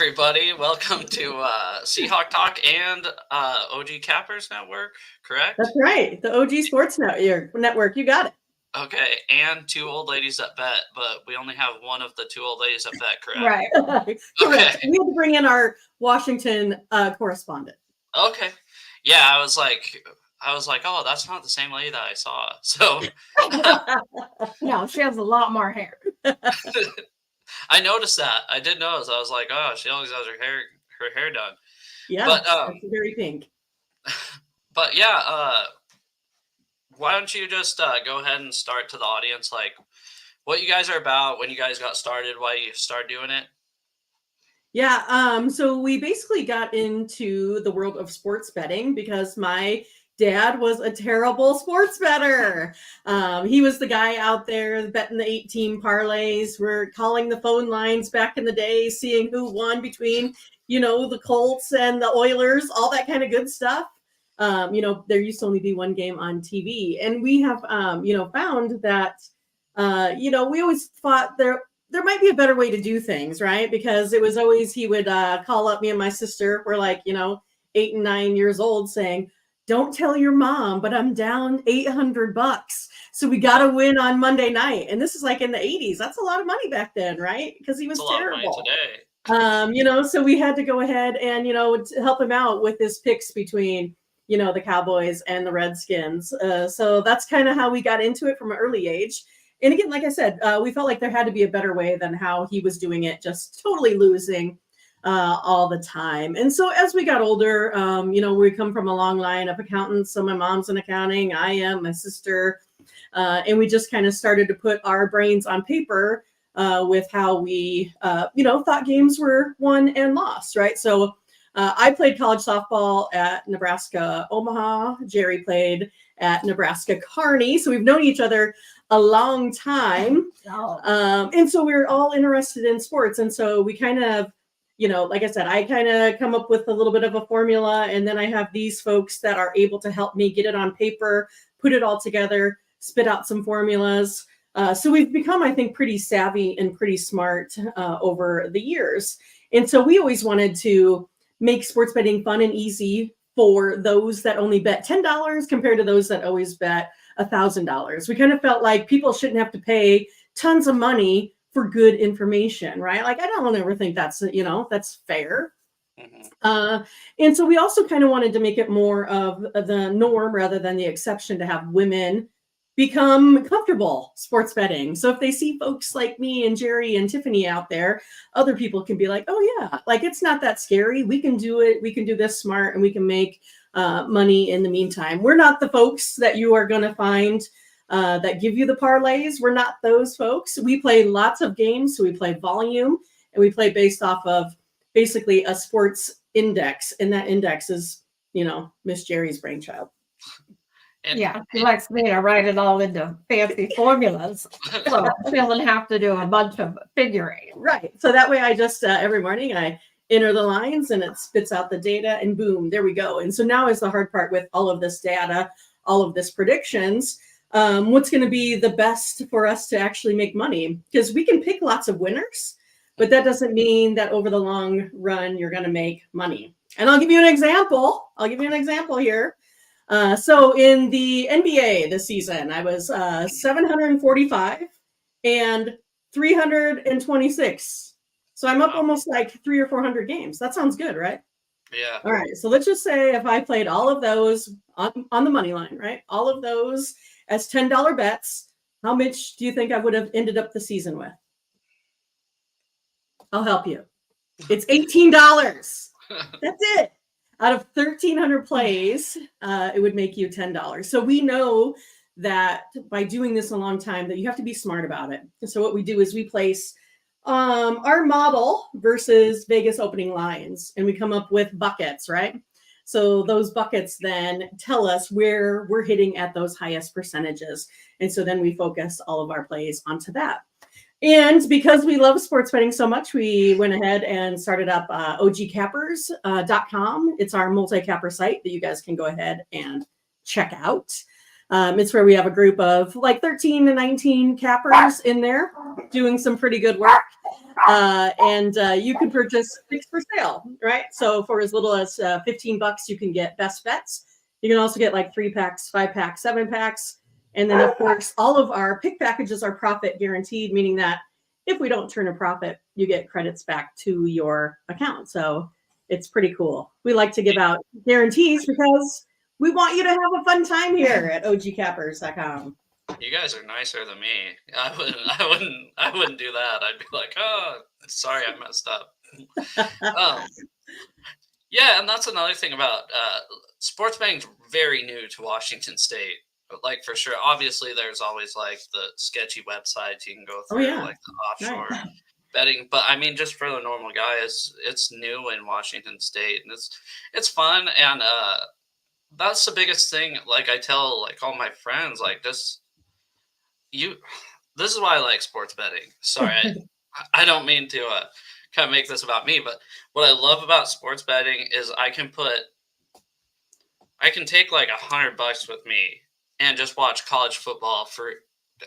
everybody. Welcome to SeahawkTalk and OG Cappers Network, correct? That's right. The OG Sports Network. You got it. Okay, and 2OldladiesThatBet, but we only have one of the 2OldladiesThatBet, correct? Right. Correct. Okay. We had to bring in our Washington correspondent. Okay. Yeah, I was like, oh, that's not the same lady that I saw. So No, she has a lot more hair. I noticed that. I did notice. I was like, oh, she always has her hair done. Yeah, But it's very pink. But yeah, why don't you just go ahead and start to the audience, like what you guys are about, when you guys got started, why you started doing it? Yeah, so we basically got into the world of sports betting because my dad was a terrible sports bettor. He was the guy out there betting the 8-team parlays. We're calling the phone lines back in the day, seeing who won between, the Colts and the Oilers, all that kind of good stuff. There used to only be one game on TV. And we have, found that, we always thought there might be a better way to do things, right? Because it was always, he would call up me and my sister. We're like, 8 and 9 years old, saying, don't tell your mom, but I'm down $800. So we got to win on Monday night. And this is like in the 80s. That's a lot of money back then, right? Because he was terrible. Lot of money today. So we had to go ahead and, help him out with his picks between, the Cowboys and the Redskins. So that's kind of how we got into it from an early age. And again, like I said, we felt like there had to be a better way than how he was doing it, just totally losing all the time. And so as we got older, we come from a long line of accountants. So my mom's in accounting, I am, my sister, and we just kind of started to put our brains on paper with how we, thought games were won and lost, right? So I played college softball at Nebraska Omaha. Jerry played at Nebraska Kearney. So we've known each other a long time. And so we're all interested in sports. And so we kind of, like I said, I kind of come up with a little bit of a formula, and then I have these folks that are able to help me get it on paper, put it all together, spit out some formulas. So we've become, I think, pretty savvy and pretty smart over the years. And so we always wanted to make sports betting fun and easy for those that only bet $10 compared to those that always bet $1,000. We kind of felt like people shouldn't have to pay tons of money for good information, right? Like, I don't ever think that's, that's fair. Mm-hmm. And so we also kind of wanted to make it more of the norm rather than the exception to have women become comfortable sports betting. So if they see folks like me and Jerry and Tiffany out there, other people can be like, oh yeah, like it's not that scary. We can do it. We can do this smart, and we can make money in the meantime. We're not the folks that you are going to find that give you the parlays. We're not those folks. We play lots of games. So we play volume, and we play based off of basically a sports index. And that index is, Miss Jerry's brainchild. Yeah, she likes me to write it all into fancy formulas, so she doesn't have to do a bunch of figuring. Right. So that way I just, every morning I enter the lines and it spits out the data, and boom, there we go. And so now is the hard part with all of this data, all of this predictions. What's going to be the best for us to actually make money? Because we can pick lots of winners, but that doesn't mean that over the long run, you're going to make money. And I'll give you an example. Here. So in the NBA this season, I was 745 and 326. So I'm up almost like 300 or 400 games. That sounds good, right? Yeah. All right. So let's just say if I played all of those on the money line, right? All of those as $10 bets, how much do you think I would have ended up the season with? I'll help you. It's $18. That's it. Out of 1,300 plays, it would make you $10. So we know that by doing this a long time that you have to be smart about it. And so what we do is we place our model versus Vegas opening lines, and we come up with buckets, right? So those buckets then tell us where we're hitting at those highest percentages. And so then we focus all of our plays onto that. And because we love sports betting so much, we went ahead and started up ogcappers.com. It's our multi-capper site that you guys can go ahead and check out. It's where we have a group of like 13 to 19 cappers in there doing some pretty good work. And you can purchase picks for sale, right? So for as little as $15, you can get best bets. You can also get like 3-packs, 5-packs, 7-packs. And then, of course, all of our pick packages are profit guaranteed, meaning that if we don't turn a profit, you get credits back to your account. So it's pretty cool. We like to give out guarantees because we want you to have a fun time here at ogcappers.com. You guys are nicer than me. I wouldn't do that. I'd be like, oh, sorry, I messed up. Yeah, and that's another thing about sports betting's very new to Washington State. But like for sure, obviously, there's always like the sketchy websites you can go through, like the offshore betting. But I mean, just for the normal guy, it's new in Washington State, and it's fun, and that's the biggest thing. Like I tell like all my friends, like this is why I like sports betting. Sorry, I don't mean to kind of make this about me, but what I love about sports betting is I can take like $100 with me and just watch college football for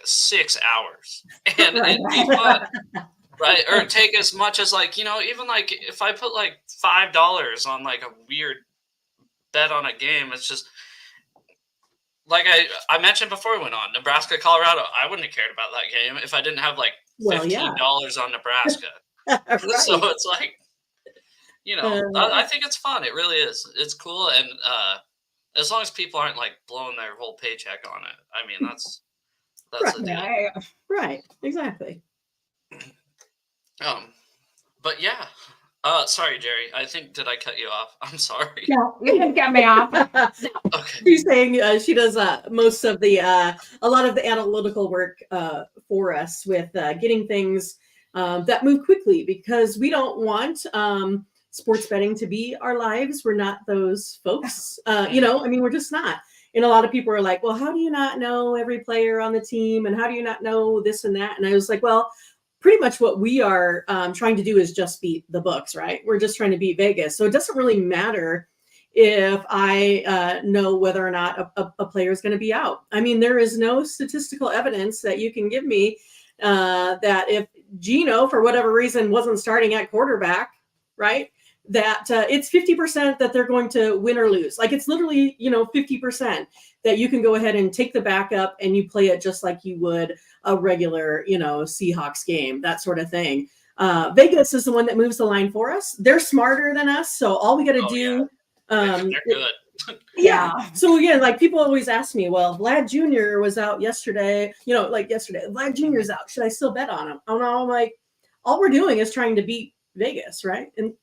6 hours, and it'd be fun, right? Or take as much as like, even like if I put like $5 on like a weird bet on a game, it's just like I mentioned before we went on Nebraska, Colorado. I wouldn't have cared about that game if I didn't have like $15 on Nebraska. Right. So it's like, I think it's fun. It really is. It's cool, and as long as people aren't like blowing their whole paycheck on it, I mean that's the deal. Right. Exactly. But yeah. Sorry, Jerry. Did I cut you off? I'm sorry. No, you didn't cut me off. Okay. She's saying she does most of the a lot of the analytical work for us with getting things that move quickly, because we don't want sports betting to be our lives. We're not those folks. We're just not. And a lot of people are like, well, how do you not know every player on the team? And how do you not know this and that? And I was like, well, pretty much what we are trying to do is just beat the books, right? We're just trying to beat Vegas. So it doesn't really matter if I know whether or not a player is going to be out. I mean, there is no statistical evidence that you can give me that if Gino, for whatever reason, wasn't starting at quarterback, right, that it's 50% that they're going to win or lose. Like it's literally, 50% that you can go ahead and take the backup and you play it just like you would a regular, Seahawks game, that sort of thing. Vegas is the one that moves the line for us. They're smarter than us. So all we got to do. They're good. Yeah. So again, like people always ask me, well, Vlad Jr. was out yesterday, yesterday, Vlad Jr. is out. Should I still bet on him? Oh no, I'm like, all we're doing is trying to beat Vegas, right? And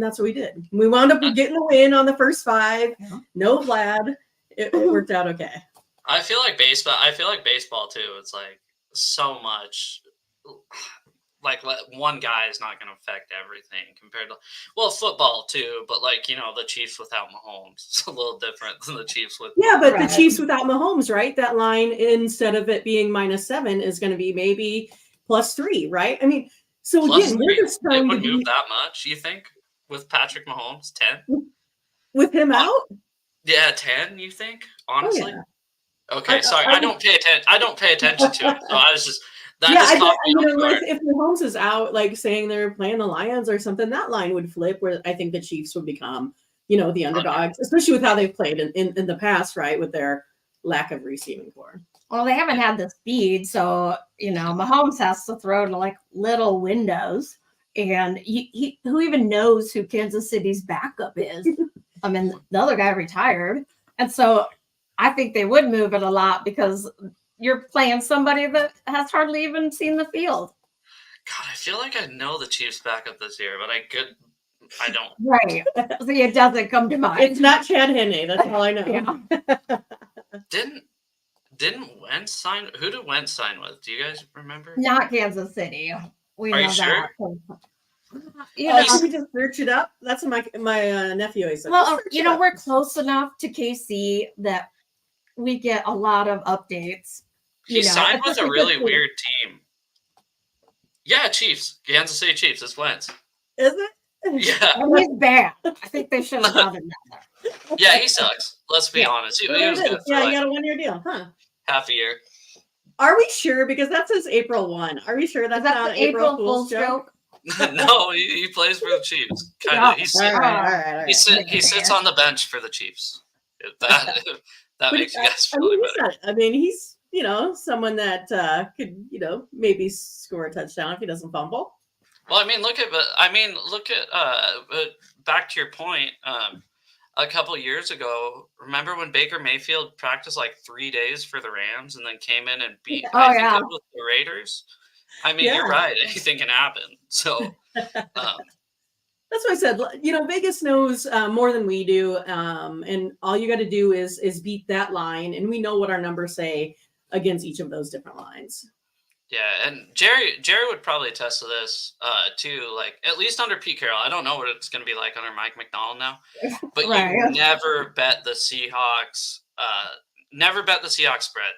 that's what we did. We wound up getting a win on the first 5. No Vlad. It worked out okay. I feel like baseball too. It's like so much. Like one guy is not going to affect everything compared to football too. But like the Chiefs without Mahomes, it's a little different than the Chiefs with. Yeah, but the Chiefs without Mahomes, right? That line, instead of it being -7, is going to be maybe +3, right? I mean. So again, we're just trying to move that much. You think with Patrick Mahomes, 10 with him out? Yeah, 10. You think honestly? Oh, yeah. Okay, sorry. I don't pay attention. I don't pay attention to it. So I was just. If Mahomes is out, like saying they're playing the Lions or something, that line would flip. Where I think the Chiefs would become, the underdogs, especially with how they've played in the past, right? With their lack of receiving core. Well, they haven't had the speed, so Mahomes has to throw to like little windows, and who even knows who Kansas City's backup is? I mean, the other guy retired, and so I think they would move it a lot because you're playing somebody that has hardly even seen the field. God, I feel like I know the Chiefs backup this year, but I don't. Right, see, it doesn't come to mind. It's not Chad Henne. That's all I know. Yeah. Didn't Wentz sign? Who did Wentz sign with? Do you guys remember? Not Kansas City. We know sure? that. Can we just search it up? That's what my nephew is. Well, we're close enough to KC that we get a lot of updates. He signed with a really weird team. Yeah, Chiefs. Kansas City Chiefs. It's Wentz. Is it? Yeah. And he's bad. I think they should have done it. Yeah, he sucks. Let's be honest. He was good for Yeah, like you got a 1-year deal, huh? half a year. Are we sure? Because that says April 1. Are we sure that's not the an April Fool's joke? No, he plays for the Chiefs. Kind of. Yeah. All right. He sits on the bench for the Chiefs. If that makes you guys feel better. He's someone that could maybe score a touchdown if he doesn't fumble. Well, look at back to your point. A couple years ago, remember when Baker Mayfield practiced like 3 days for the Rams and then came in and beat it was the Raiders? You're right. Anything can happen. So that's what I said. Vegas knows more than we do, and all you got to do is beat that line, and we know what our numbers say against each of those different lines. Yeah, and Jerry would probably attest to this too. Like at least under Pete Carroll, I don't know what it's going to be like under Mike McDonald now, but you never bet the Seahawks. Never bet the Seahawks spread.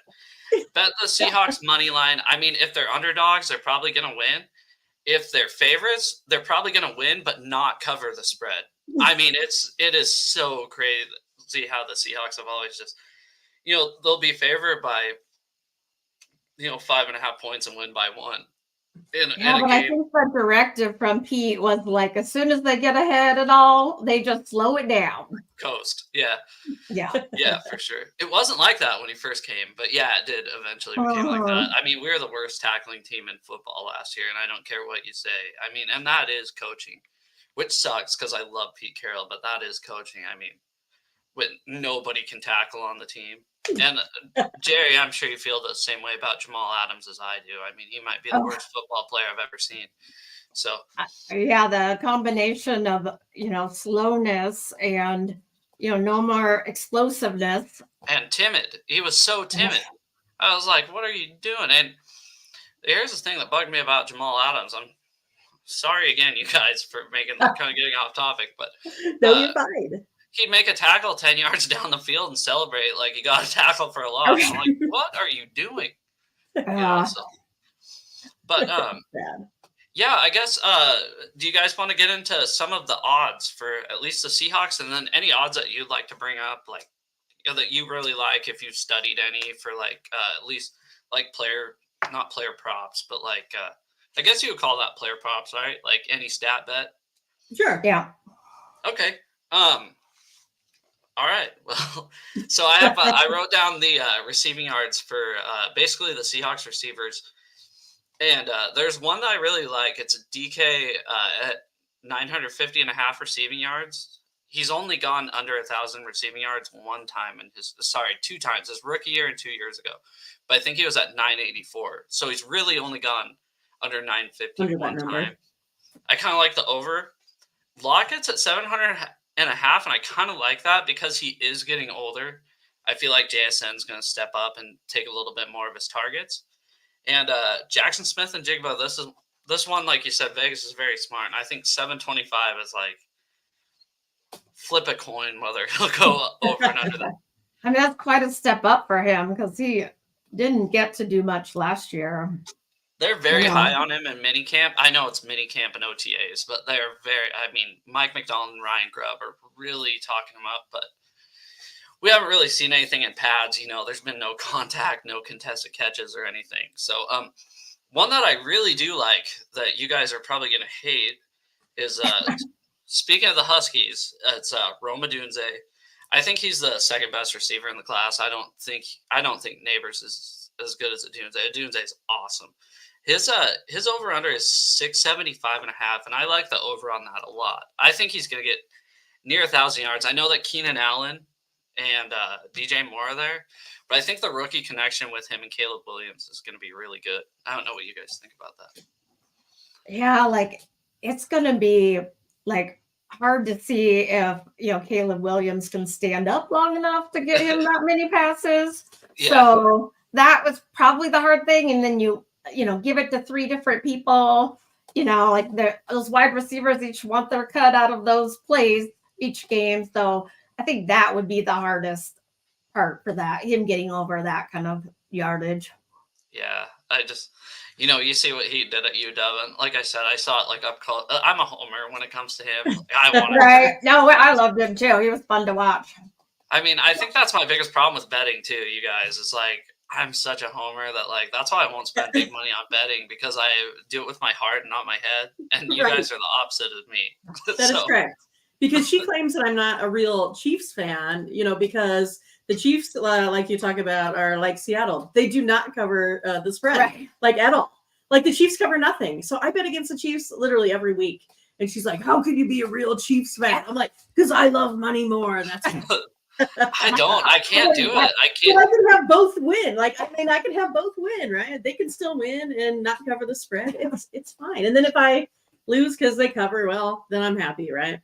Bet the Seahawks money line. If they're underdogs, they're probably going to win. If they're favorites, they're probably going to win, but not cover the spread. It is so crazy how the Seahawks have always just, they'll be favored by 5.5 points and win by 1. I think the directive from Pete was like, as soon as they get ahead at all, they just slow it down. Coast. Yeah. Yeah. Yeah, for sure. It wasn't like that when he first came, but yeah, it did eventually become like that. We were the worst tackling team in football last year, and I don't care what you say. And that is coaching, which sucks because I love Pete Carroll, but that is coaching. When nobody can tackle on the team. And Jerry, I'm sure you feel the same way about Jamal Adams as I do. He might be the worst football player I've ever seen. So yeah, the combination of slowness and no more explosiveness and timid. He was so timid. I was like, "What are you doing?" And here's the thing that bugged me about Jamal Adams. I'm sorry again, you guys, for kind of getting off topic, but no, you're fine. He'd make a tackle 10 yards down the field and celebrate like he got a tackle for a loss. I'm like, what are you doing? Yeah, I guess, do you guys want to get into some of the odds for at least the Seahawks and then any odds that you'd like to bring up, like that you really like if you've studied any for at least like not player props, but I guess you would call that player props, right? Like any stat bet? Sure. Yeah. Okay. All right. Well, so I wrote down the receiving yards for basically the Seahawks receivers, and there's one that I really like. It's a DK at 950.5 receiving yards. He's only gone under 1,000 receiving yards two times, his rookie year and 2 years ago. But I think he was at 984. So he's really only gone under 950 one time. I kind of like the over. Lockett's at 700.5, and I kind of like that because he is getting older. I feel like JSN's going to step up and take a little bit more of his targets. And Jackson Smith and Jigba, this one, like you said, Vegas is very smart. And I think 725 is like flip a coin whether he'll go over and under that. That's quite a step up for him because he didn't get to do much last year. They're very high on him in minicamp. I know it's minicamp and OTAs, but they're Mike McDonald and Ryan Grubb are really talking him up, but we haven't really seen anything in pads. There's been no contact, no contested catches or anything. So one that I really do like that you guys are probably going to hate is speaking of the Huskies, it's Rome Odunze. I think he's the second best receiver in the class. I don't think Neighbors is as good as Odunze. Odunze is awesome. His over-under is 675.5, and I like the over on that a lot. I think he's going to get near 1,000 yards. I know that Keenan Allen and DJ Moore are there, but I think the rookie connection with him and Caleb Williams is going to be really good. I don't know what you guys think about that. Yeah, it's going to be hard to see if Caleb Williams can stand up long enough to get him that many passes. Yeah. So that was probably the hard thing, and then you give it to 3 different people, those wide receivers each want their cut out of those plays each game. So I think that would be the hardest part for that, him getting over that kind of yardage. Yeah. I just, you see what he did at UW. And like I said, I saw it up close. I'm a homer when it comes to him. I want right. No, I loved him too. He was fun to watch. I mean, I think that's my biggest problem with betting too, you guys. Is like I'm such a homer that like that's why I won't spend big money on betting because I do it with my heart and not my head. And you Right. guys are the opposite of me. That is correct. Because she claims that I'm not a real Chiefs fan, because the Chiefs, like you talk about, are like Seattle. They do not cover the spread, like at all. Like the Chiefs cover nothing. So I bet against the Chiefs literally every week. And she's like, "How can you be a real Chiefs fan?" I'm like, "Because I love money more." That's I don't. I can't do it. I can't. Well, I can have both win. Like, I mean, I can have both win, right? They can still win and not cover the spread. It's fine. And then if I lose because they cover, well, then I'm happy, right?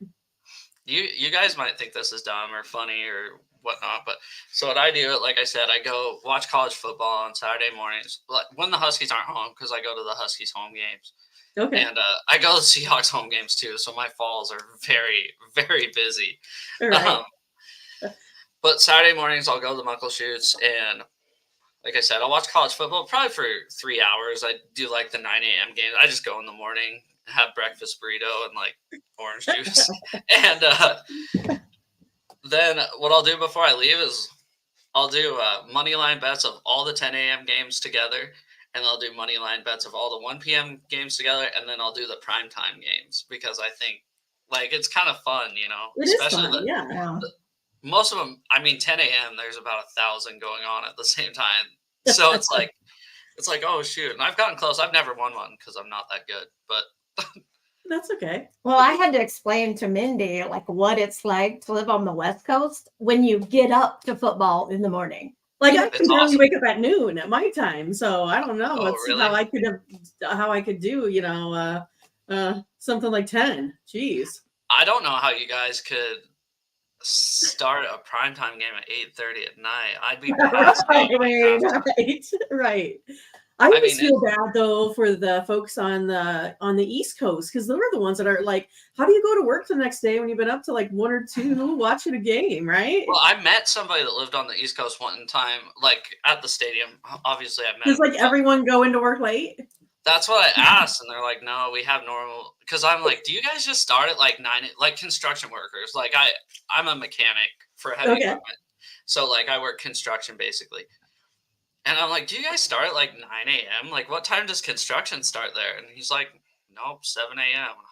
You guys might think this is dumb or funny or whatnot, but so what I do, like I said, I go watch college football on Saturday mornings when the Huskies aren't home because I go to the Huskies home games. Okay. And I go to the Seahawks home games too, so my falls are very, very busy. Right. But Saturday mornings I'll go to the Muckle Shoots, and like I said, I'll watch college football probably for 3 hours. I do like the 9 a.m. games. I just go in the morning, have breakfast burrito and like orange juice. And then what I'll do before I leave is I'll do money line bets of all the 10 a.m. games together. And I'll do money line bets of all the 1 p.m. games together. And then I'll do the primetime games because I think like it's kind of fun, It especially is fun, yeah. Most of them, I mean, 10 a.m. there's about 1,000 going on at the same time. So it's like, oh shoot. And I've gotten close. I've never won one because I'm not that good, but that's okay. Well, I had to explain to Mindy like what it's like to live on the West Coast when you get up to football in the morning. Like I can barely wake up at noon at my time, so I don't know. Really? how I could do, something like 10. Jeez. I don't know how you guys could start a primetime game at 8:30 at night. I'd be past right. I always feel bad though for the folks on the East Coast because they're the ones that are like, how do you go to work the next day when you've been up to like 1 or 2 watching a game, right? Well, I met somebody that lived on the East Coast one time, like at the stadium. Obviously, I met. Does like everyone go into work late? That's what I asked, and they're like, "No, we have normal." Because I'm like, "Do you guys just start at like 9, like construction workers?" Like I'm a mechanic for heavy equipment, so like I work construction basically. And I'm like, do you guys start at like 9 a.m.? Like, what time does construction start there? And he's like, nope, 7 a.m. And I'm like,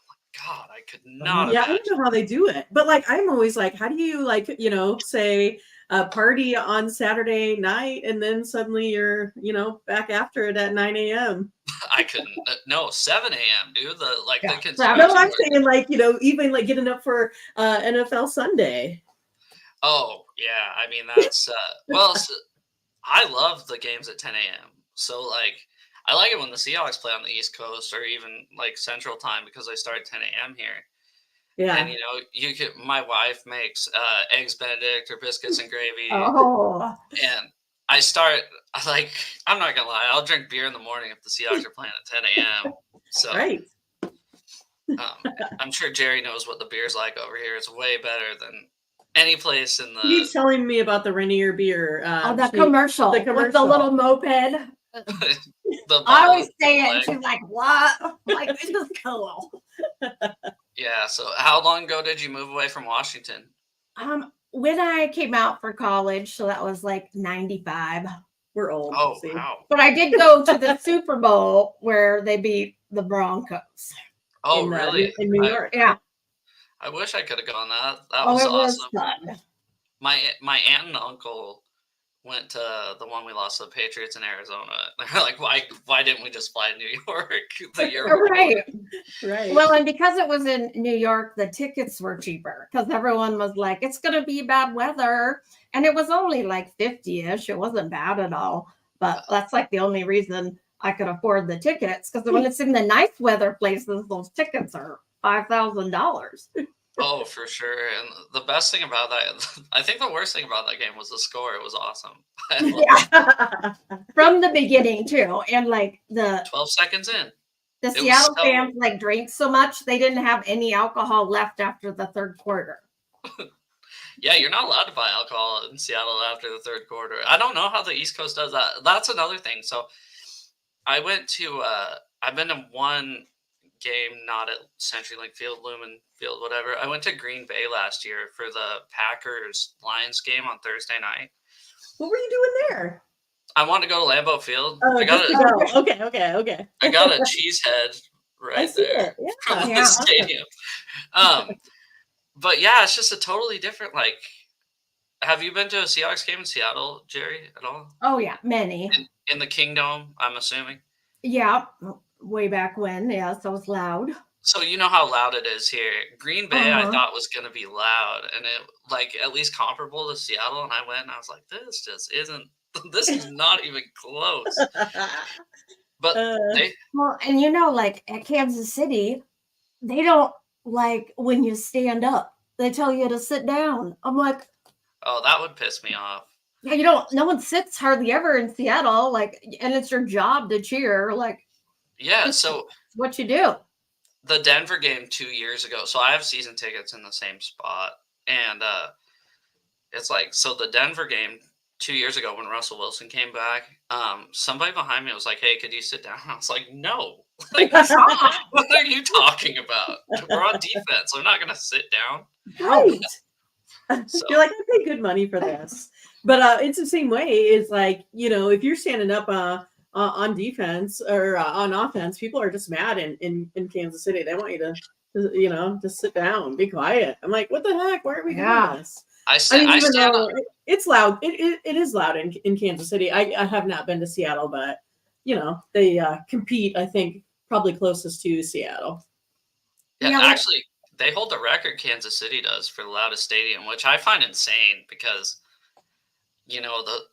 God, I could not. Yeah, I don't know how they do it. But like, I'm always like, how do you like, say a party on Saturday night and then suddenly you're, back after it at 9 a.m.? I couldn't. No, 7 a.m., dude. The construction. No, I'm saying like, even like getting up for NFL Sunday. Oh, yeah. I mean, that's, I love the games at 10 a.m. So, like, I like it when the Seahawks play on the East Coast or even, like, Central Time because they start at 10 a.m. here. Yeah. And, my wife makes eggs Benedict or biscuits and gravy. Oh. And I'm not going to lie, I'll drink beer in the morning if the Seahawks are playing at 10 a.m. So, right. I'm sure Jerry knows what the beer's like over here. It's way better than any place in the. He's telling me about the Rainier beer. The commercial with the little moped. I always say it, and she's like, "What?" I'm like, this is cool. Yeah. So, how long ago did you move away from Washington? When I came out for college, so that was like 95. We're old. Oh, wow. But I did go to the Super Bowl where they beat the Broncos. Oh, really? In New York. Yeah. I wish I could have gone that. That was awesome. Fun. My aunt and uncle went to the one we lost to the Patriots in Arizona. They're like, why didn't we just fly to New York the year before? Right. Well, and because it was in New York, the tickets were cheaper because everyone was like, it's going to be bad weather. And it was only like 50-ish. It wasn't bad at all. But that's like the only reason I could afford the tickets because when it's in the nice weather places, those tickets are $5,000. Oh, for sure. And the best thing about that, I think the worst thing about that game was the score. It was awesome. From the beginning, too. And like 12 seconds in. The Seattle fans like drank so much, they didn't have any alcohol left after the third quarter. Yeah, you're not allowed to buy alcohol in Seattle after the third quarter. I don't know how the East Coast does that. That's another thing. So I've been to one game, not at CenturyLink Field, Lumen Field, whatever. I went to Green Bay last year for the Packers-Lions game on Thursday night. What were you doing there? I wanted to go to Lambeau Field. Oh, I got just to go. Okay. I got a cheesehead right there from the stadium. But yeah, it's just a totally different, like, have you been to a Seahawks game in Seattle, Jerry, at all? Oh, yeah, many. In the Kingdome, I'm assuming? Yeah, way back when. Yeah, so it was loud. So you know how loud it is here. Green Bay, I thought was going to be loud, and it, like, at least comparable to Seattle, and I went and I was like, this just isn't, this is not even close. But well, and you know, like at Kansas City, they don't like when you stand up. They tell you to sit down. I'm like, oh, that would piss me off. Yeah, no one sits hardly ever in Seattle, like, and it's your job to cheer, like. Yeah, so what you do. The Denver game 2 years ago. So I have season tickets in the same spot, and it's like, so the Denver game 2 years ago when Russell Wilson came back, somebody behind me was like, "Hey, could you sit down?" I was like, "No, like, what are you talking about? We're on defense. I'm not gonna sit down." Right. So, you're like, I pay good money for this, but it's the same way. It's like, if you're standing up on defense or on offense, people are just mad in Kansas City. They want you to, just sit down, be quiet. I'm like, what the heck? Why are we doing this? Even though it's loud, it is loud in Kansas City. I have not been to Seattle, but they compete. I think probably closest to Seattle. Yeah, actually, they hold the record. Kansas City does for the loudest stadium, which I find insane because the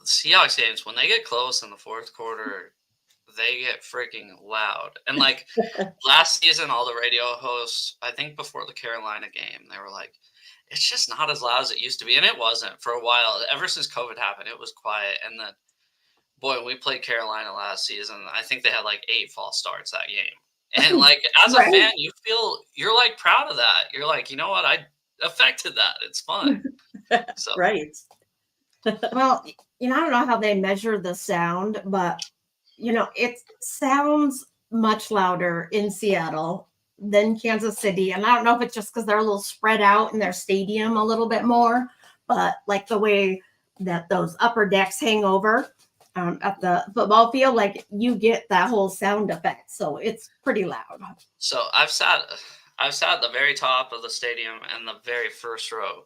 Seahawks games, when they get close in the fourth quarter, they get freaking loud. And like last season, all the radio hosts, I think before the Carolina game, they were like, it's just not as loud as it used to be. And it wasn't for a while. Ever since COVID happened, it was quiet. And then, boy, when we played Carolina last season, I think they had like 8 false starts that game. And like, as a fan, you're like proud of that. You're like, you know what? I affected that. It's fun. So. Right. Well, I don't know how they measure the sound, but it sounds much louder in Seattle than Kansas City. And I don't know if it's just because they're a little spread out in their stadium a little bit more, but like the way that those upper decks hang over at the football field, like you get that whole sound effect. So it's pretty loud. So I've sat at the very top of the stadium and the very first row.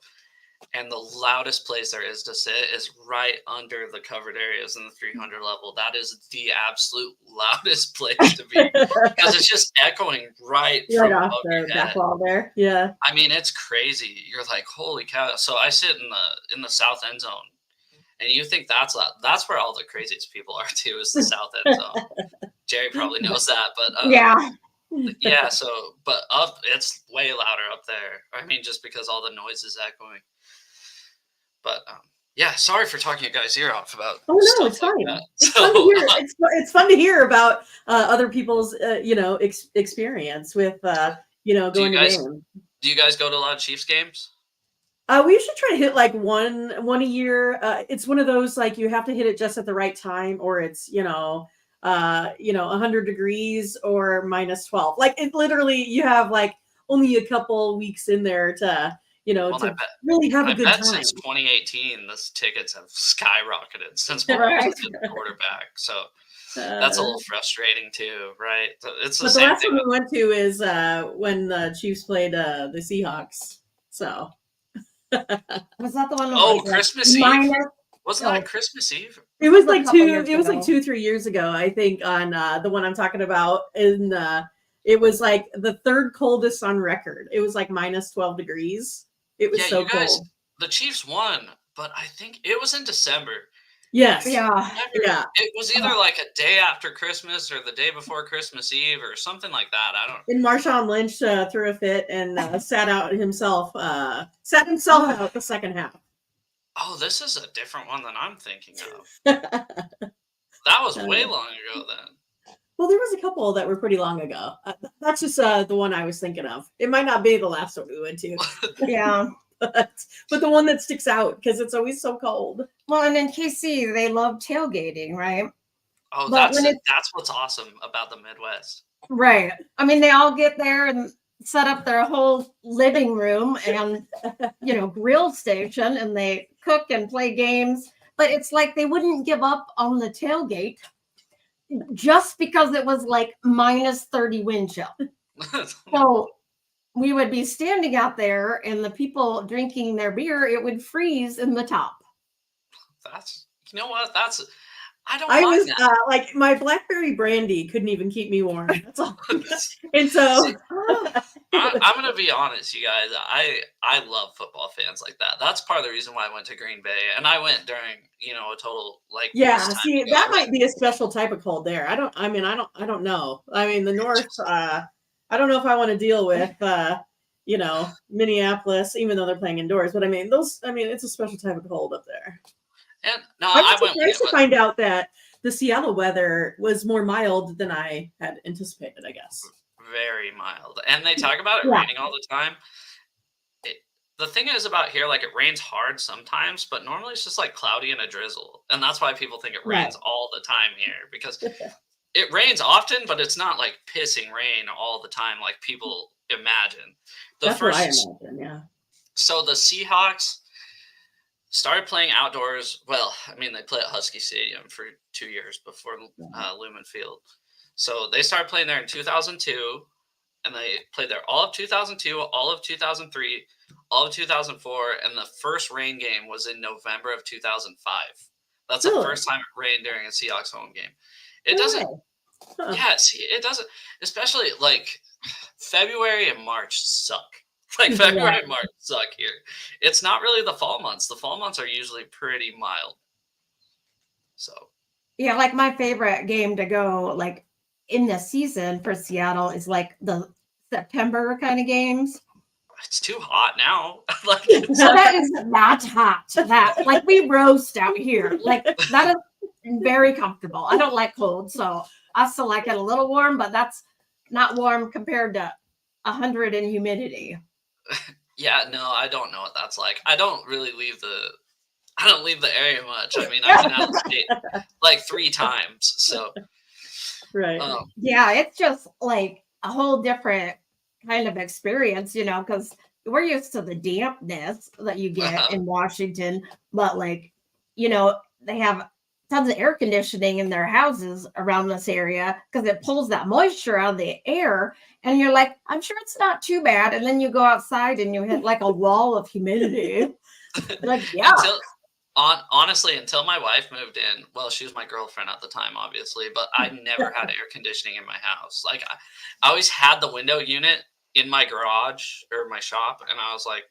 And the loudest place there is to sit is right under the covered areas in the 300 level. That is the absolute loudest place to be because it's just echoing right off the back wall there. Yeah. I mean, it's crazy. You're like, holy cow. So I sit in the south end zone, and you think that's loud. That's where all the craziest people are too, is the south end zone. Jerry probably knows that, but yeah. So, but up, it's way louder up there. I mean, just because all the noise is echoing. But yeah, sorry for talking you guys' ear off about. Oh no, it's fine. It's fun to hear. It's fun to hear about other people's experience with going to games. Do you guys go to a lot of Chiefs games? We usually try to hit like one a year. It's one of those like you have to hit it just at the right time, or it's 100 degrees or minus 12. Like it literally, you have like only a couple weeks in there to. Really have a good time. Since 2018, those tickets have skyrocketed since Mahomes did the quarterback. So that's a little frustrating too, right? It's the same last thing. one we went to is when the Chiefs played the Seahawks. So was that the one? Oh, Christmas Eve. Wasn't that Christmas Eve? It was like 2-3 years ago, I think, on the one I'm talking about. In it was like the third coldest on record. It was like minus 12 degrees. It was so cold. The Chiefs won, but I think it was in December. Yes. Yeah. It was either like a day after Christmas or the day before Christmas Eve or something like that. I don't. And Marshawn Lynch threw a fit and sat himself out the second half. Oh, this is a different one than I'm thinking of. That was way long ago then. Well, there was a couple that were pretty long ago. That's just the one I was thinking of. It might not be the last one we went to. Yeah. But the one that sticks out because it's always so cold. Well, and in KC, they love tailgating, right? Oh, that's what's awesome about the Midwest. Right. I mean, they all get there and set up their whole living room and, grill station, and they cook and play games. But it's like they wouldn't give up on the tailgate just because it was like minus 30 wind chill. So we would be standing out there and the people drinking their beer, it would freeze in the top. You know what? I don't I mind was that. like my blackberry brandy couldn't even keep me warm. That's all. And so I'm gonna be honest, you guys. I love football fans like that. That's part of the reason why I went to Green Bay, and I went during a total like yeah, peacetime see, ago. that might be a special type of cold there. I don't know. I mean, the North, I don't know if I want to deal with Minneapolis, even though they're playing indoors. But I mean, it's a special type of cold up there. And no, I I was went with surprised to find out that the Seattle weather was more mild than I had anticipated, I guess. very mild, and they talk about it Yeah. raining all the time. The thing is about here, like it rains hard sometimes, but normally it's just like cloudy and a drizzle, and that's why people think it rains all the time here, because it rains often, but it's not like pissing rain all the time like people imagine. That's what I imagine, yeah. So the Seahawks started playing outdoors. Well, I mean, they play at Husky Stadium for 2 years before Lumen Field. So they started playing there in 2002, and they played there all of 2002, all of 2003, all of 2004, and the first rain game was in November of 2005. That's the first time it rained during a Seahawks home game. It doesn't. Yeah, see, it doesn't. Especially like February and March suck. Like February and March suck here. It's not really the fall months. The fall months are usually pretty mild. So yeah, like my favorite game to go like in the season for Seattle is like the September kind of games. It's too hot now. Like that is not hot. That like we roast out here. Like that is very comfortable. I don't like cold, so I still like it a little warm, but that's not warm compared to 100 and humidity. Yeah, no, I don't know what that's like. I don't leave the area much. I mean, I've been out of state like 3 times. So right. Yeah, it's just like a whole different kind of experience, because we're used to the dampness that you get in Washington, but like, they have tons of air conditioning in their houses around this area because it pulls that moisture out of the air. And you're like, I'm sure it's not too bad. And then you go outside and you hit like a wall of humidity. Like, yeah. Honestly, until my wife moved in, well, she was my girlfriend at the time, obviously, but I never had air conditioning in my house. Like I always had the window unit in my garage or my shop, and I was like,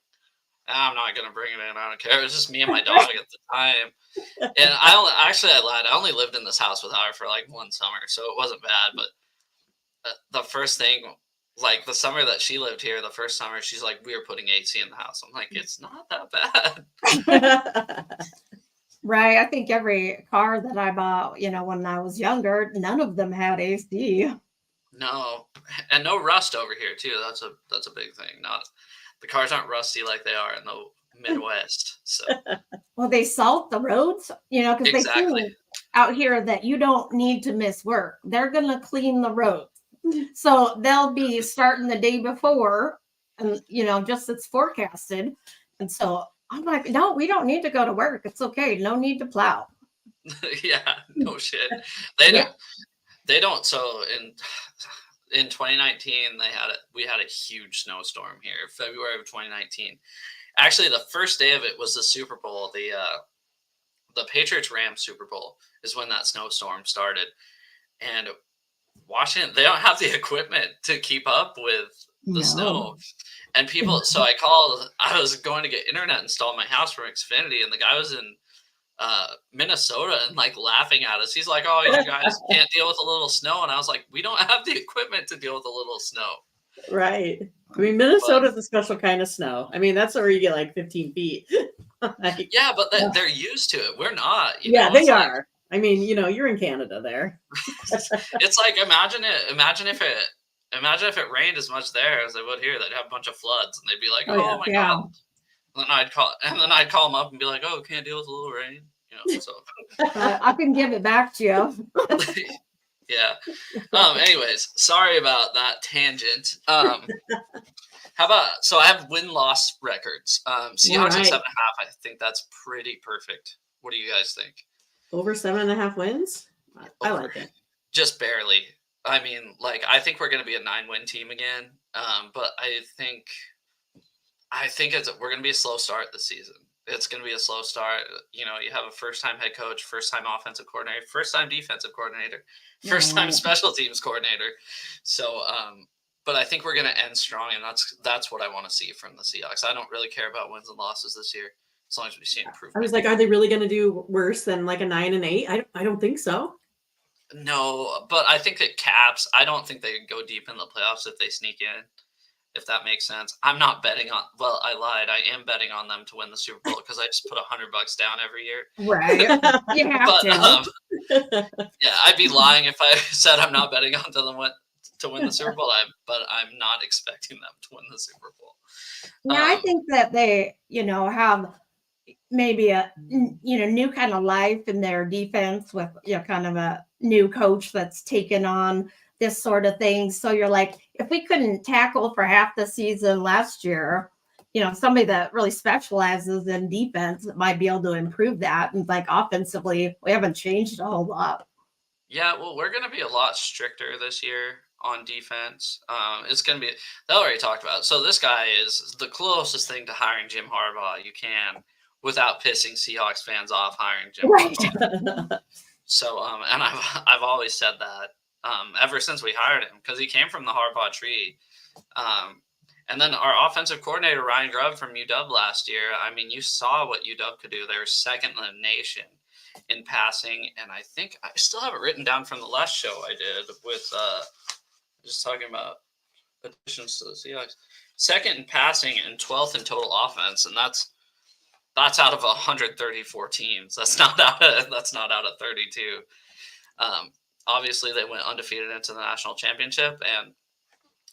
I'm not gonna bring it in. I don't care. It was just me and my dog at the time, and I lied. I only lived in this house with her for like 1 summer, so it wasn't bad. But the first thing, like the summer that she lived here, the first summer, she's like, we were putting AC in the house. I'm like, it's not that bad. Right. I think every car that I bought, when I was younger, none of them had AC. No, and no rust over here too. That's a big thing. The cars aren't rusty like they are in the Midwest. So well, they salt the roads, because they see out here that you don't need to miss work. They're gonna clean the roads, so they'll be starting the day before, and just it's forecasted, and so I'm like, no, we don't need to go to work. It's okay. No need to plow. Yeah, no shit. They don't. So in 2019, we had a huge snowstorm here. February of 2019. Actually, the first day of it was the Super Bowl. The Patriots Rams Super Bowl is when that snowstorm started, and Washington, they don't have the equipment to keep up with the snow. And people, so I was going to get internet installed in my house from Xfinity, and the guy was in Minnesota and like laughing at us. He's like, oh, you guys can't deal with a little snow. And I was like, we don't have the equipment to deal with a little snow. Right. I mean, Minnesota's a special kind of snow. I mean, that's where you get like 15 feet. Yeah, but they're used to it. We're not. They are. I mean, you're in Canada there. It's like imagine if it rained as much there as they would here. They'd have a bunch of floods, and they'd be like, "Oh my god!" And then I'd call them up and be like, "Oh, can't deal with a little rain." So I can give it back to you. Yeah. Anyways, sorry about that tangent. How about, so I have win-loss records. Seahawks at 7.5. I think that's pretty perfect. What do you guys think? Over 7.5 wins? I like it. Just barely. I mean, like, I think we're going to be a 9-win team again. But I think we're going to be a slow start this season. It's going to be a slow start. You know, you have a first-time head coach, first-time offensive coordinator, first-time defensive coordinator, first-time special teams coordinator. So, but I think we're going to end strong, and that's what I want to see from the Seahawks. I don't really care about wins and losses this year, as long as we see improvement. I was like, are they really going to do worse than like a 9-8? I don't think so. No, but I think it caps. I don't think they go deep in the playoffs if they sneak in, if that makes sense. I'm not betting on, well, I lied. I am betting on them to win the Super Bowl because I just put $100 down every year. Right. You have to. Yeah, I'd be lying if I said I'm not betting on them to win the Super Bowl. But I'm not expecting them to win the Super Bowl. Yeah, I think that they, have maybe a, new kind of life in their defense with, kind of a new coach that's taken on this sort of thing. So you're like, if we couldn't tackle for half the season last year, somebody that really specializes in defense might be able to improve that. And like offensively, we haven't changed a whole lot. Yeah, well, we're going to be a lot stricter this year on defense. It's going to be, they already talked about it. So this guy is the closest thing to hiring Jim Harbaugh you can without pissing Seahawks fans off, hiring Jim Harbaugh. So, and I've always said that ever since we hired him, because he came from the Harbaugh tree. And then our offensive coordinator, Ryan Grubb from UW last year, I mean, you saw what UW could do. They were second in the nation in passing. And I think I still have it written down from the last show I did with just talking about additions to the Seahawks. Second in passing and 12th in total offense. And that's out of 134 teams. That's not out of 32. Obviously, they went undefeated into the national championship. And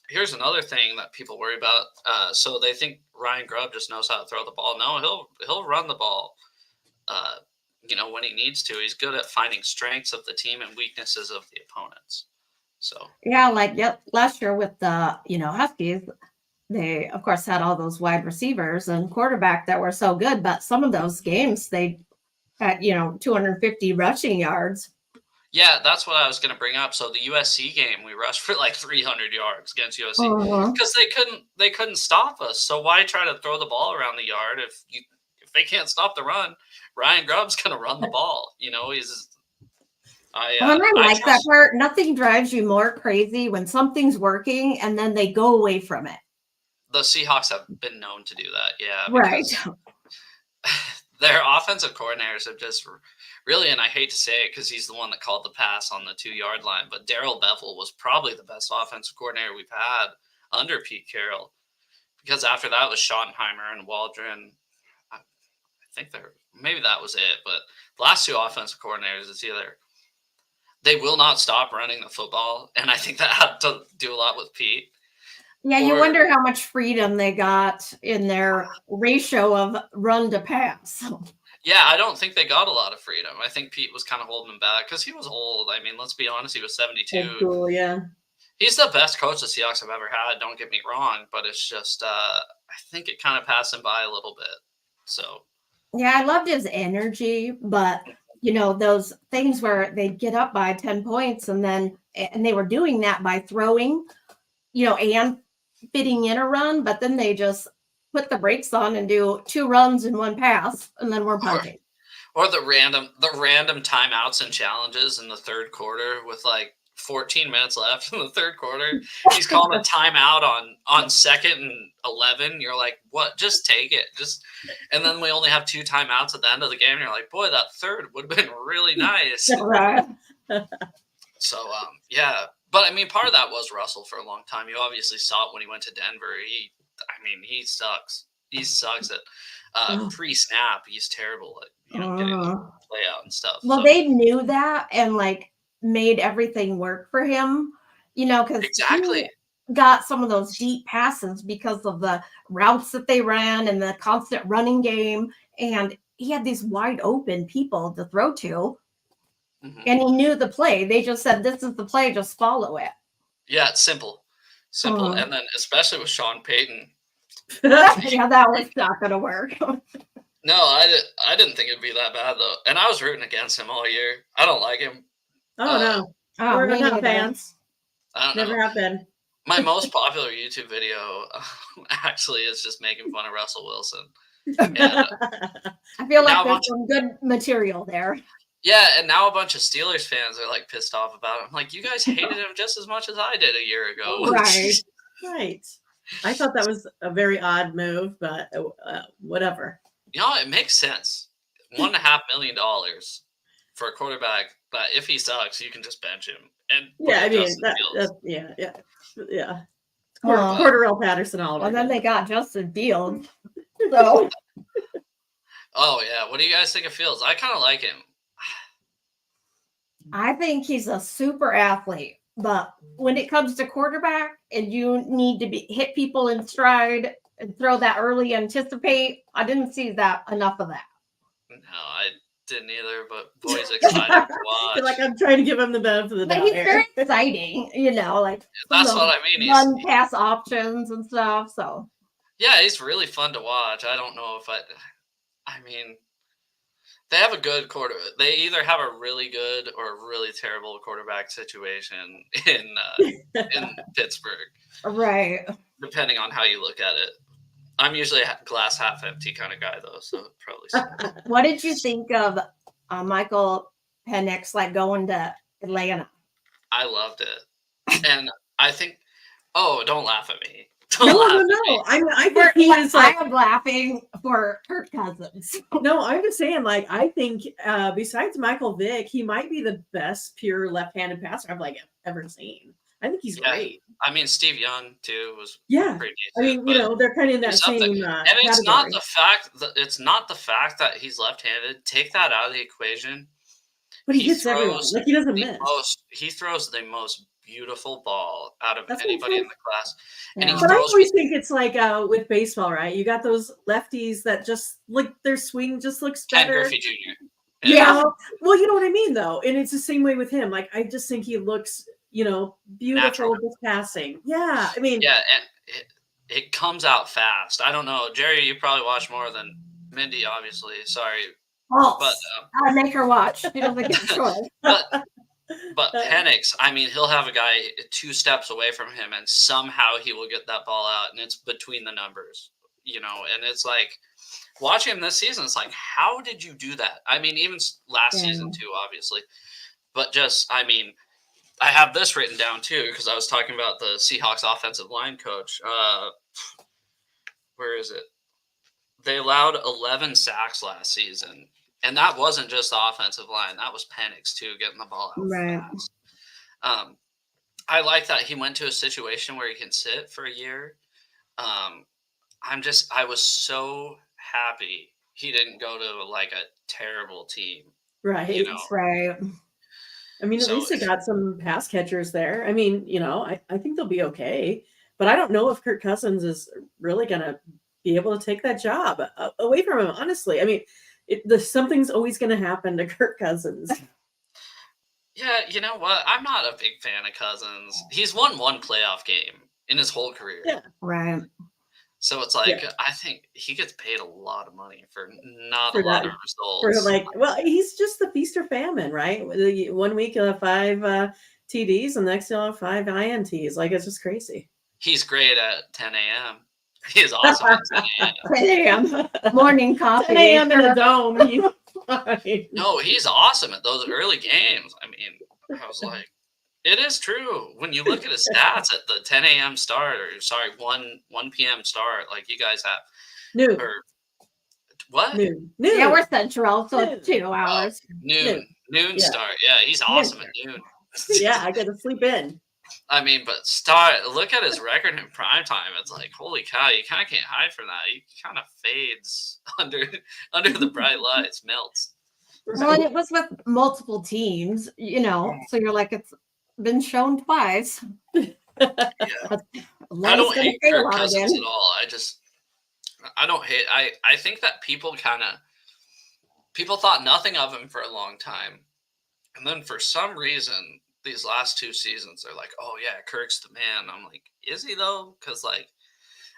here's another thing that people worry about. So they think Ryan Grubb just knows how to throw the ball. No, he'll run the ball. When he needs to. He's good at finding strengths of the team and weaknesses of the opponents. So yeah, last year with the Huskies, they of course had all those wide receivers and quarterback that were so good, but some of those games they had 250 rushing yards. Yeah, that's what I was going to bring up. So the USC game, we rushed for like 300 yards against USC because they couldn't stop us. So why try to throw the ball around the yard if they can't stop the run? Ryan Grubb's going to run the ball. I like that part. Nothing drives you more crazy when something's working and then they go away from it. The Seahawks have been known to do that. Yeah, right. Their offensive coordinators have just really, and I hate to say it because he's the one that called the pass on the 2-yard line, but Darrell Bevell was probably the best offensive coordinator we've had under Pete Carroll, because after that was Schottenheimer and Waldron. I think maybe that was it, but the last two offensive coordinators, it's either they will not stop running the football, and I think that had to do a lot with Pete. Yeah, you wonder how much freedom they got in their ratio of run to pass. Yeah, I don't think they got a lot of freedom. I think Pete was kind of holding them back because he was old. I mean, let's be honest, he was 72. Cool, yeah. He's the best coach the Seahawks have ever had, don't get me wrong, but it's just I think it kind of passed him by a little bit. So yeah, I loved his energy, but those things where they'd get up by 10 points and they were doing that by throwing, and fitting in a run, but then they just put the brakes on and do 2 runs in 1 pass, and then we're punting. Or the random timeouts and challenges in the third quarter with like 14 minutes left in the third quarter. He's calling a timeout on 2nd and 11. You're like, what? Just take it. And then we only have 2 timeouts at the end of the game. And you're like, boy, that third would have been really nice. Right. So, yeah. But, I mean, part of that was Russell for a long time. You obviously saw it when he went to Denver. He sucks. He sucks at pre-snap. He's terrible at getting the play out and stuff. Well, they knew that and, made everything work for him, because exactly. He got some of those deep passes because of the routes that they ran and the constant running game. And he had these wide open people to throw to. Mhm. And he knew the play. They just said, this is the play, just follow it. Yeah, it's simple. And then especially with Sean Payton. Yeah, that was not going to work. No, I didn't think it'd be that bad though. And I was rooting against him all year. I don't like him. Oh no, Oh, we're me not neither. fans. I don't Never know. have been. My most popular YouTube video actually is just making fun of Russell Wilson. And, I feel now like there's some good material there. yeah, and now a bunch of Steelers fans are like pissed off about it. I'm like, you guys hated him just as much as I did a year ago. Right. Right. I thought that was a very odd move, but whatever. You know, it makes sense. $1.5 million for a quarterback that if he sucks, you can just bench him. And Yeah, I mean, yeah. Cordarrelle Patterson all over. Well, then they got Justin Fields. So. Oh yeah, what do you guys think of Fields? I kind of like him. I think he's a super athlete, but when it comes to quarterback and you need to hit people in stride and throw that early, anticipate, I didn't see that enough of that. No, I didn't either, but boy's exciting to watch. I feel like I'm trying to give him the benefit of the doubt. But he's very exciting, like that's what I mean. Run pass options and stuff. So yeah, he's really fun to watch. I don't know if I mean, they have a good quarterback. They either have a really good or a really terrible quarterback situation in Pittsburgh. Right. Depending on how you look at it. I'm usually a glass half empty kind of guy, though, so probably. What did you think of Michael Penix going to Atlanta? I loved it, and I think. Oh, don't laugh at me. No. I think he is I am laughing for Kirk Cousins. No, I'm just saying, I think besides Michael Vick, he might be the best pure left-handed passer I've ever seen. I think he's great. I mean, Steve Young too was pretty decent. I mean, they're kind of in that same. And it's category. not the fact that he's left-handed. Take that out of the equation. But he hits everyone. He doesn't miss. He throws the most beautiful ball out of anybody in the class. Yeah. But I always think it's with baseball, right? You got those lefties that just their swing just looks better. Ken Griffey Jr. Yeah. Well, you know what I mean, though, and it's the same way with him. I just think he looks, beautiful with passing. Yeah, I mean, yeah, and it comes out fast. I don't know, Jerry. You probably watch more than Mindy, obviously. Sorry, but I make her watch. She doesn't get a choice. But Penix, I mean, he'll have a guy 2 steps away from him, and somehow he will get that ball out, and it's between the numbers, And it's watching him this season. It's how did you do that? I mean, even last season too, obviously. But I mean, I have this written down too because I was talking about the Seahawks offensive line coach. Where is it? They allowed 11 sacks last season. And that wasn't just the offensive line. That was Penix, too, getting the ball out fast. I like that he went to a situation where he can sit for a year. I was so happy he didn't go to, a terrible team. Right. Right. I mean, at least they got some pass catchers there. I mean, I think they'll be okay. But I don't know if Kirk Cousins is really going to be able to take that job away from him, honestly. I mean, something's always going to happen to Kirk Cousins. Yeah, you know what? I'm not a big fan of Cousins. He's won 1 playoff game in his whole career. Yeah, right. So it's I think he gets paid a lot of money for not a lot of results. He's just the feast or famine, right? 1 week he'll have 5 TDs, and the next he'll have 5 INTs. It's just crazy. He's great at 10 a.m. He's awesome at 10 a.m. 10 a.m. Morning coffee. 10 a.m. in the dome. No, he's awesome at those early games. I mean, I was it is true. When you look at his stats at the 10 a.m. start, 1 p.m. start, you guys have. Noon. What? Noon. Yeah, we're central, so it's 2 hours. Noon start. Yeah, he's awesome at noon. Yeah, I got to sleep in. I mean, but look at his record in prime time. It's holy cow, you kind of can't hide from that. He kind of fades under the bright lights, melts. Well, and it was with multiple teams, so you're it's been shown twice. Yeah. I don't hate Kirk Cousins at all. I don't hate. I think that people thought nothing of him for a long time. And then for some reason, these last 2 seasons, they're like, "Oh yeah, Kirk's the man." I'm like, "Is he though?" Because like,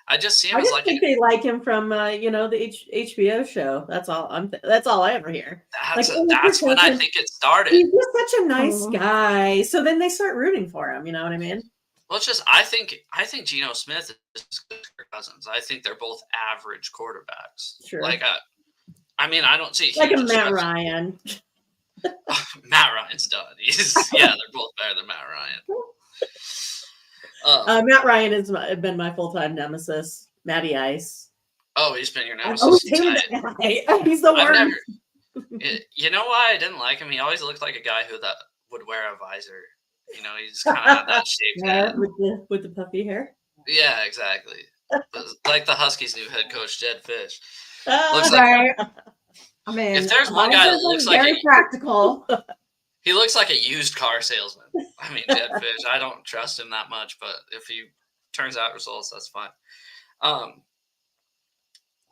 I just see him I as just like think they like him from the HBO show. That's all. That's all I ever hear. Like, oh, that's when I think it started. he's just such a nice Oh. guy. So then they start rooting for him. You know what I mean? Well, it's just I think Geno Smith is good as Kirk Cousins. I think they're both average quarterbacks. Sure. Like, I mean, I don't see Like a huge Matt discrepancy. Ryan. Matt Ryan's done. They're both better than Matt Ryan. Matt Ryan has been my full-time nemesis. Matty Ice. Oh, he's been your I nemesis. always hated that guy. He's the worst. You know why I didn't like him? He always looked like a guy that would wear a visor. You know, he's kind of had that shaped head. With the puffy hair. Yeah, exactly. Like the Huskies' new head coach, Jed Fish. Looks right. I mean, if there's one guy that looks like very practical, he looks like a used car salesman. I mean, Jed Fish. I don't trust him that much, but if he turns out results, that's fine.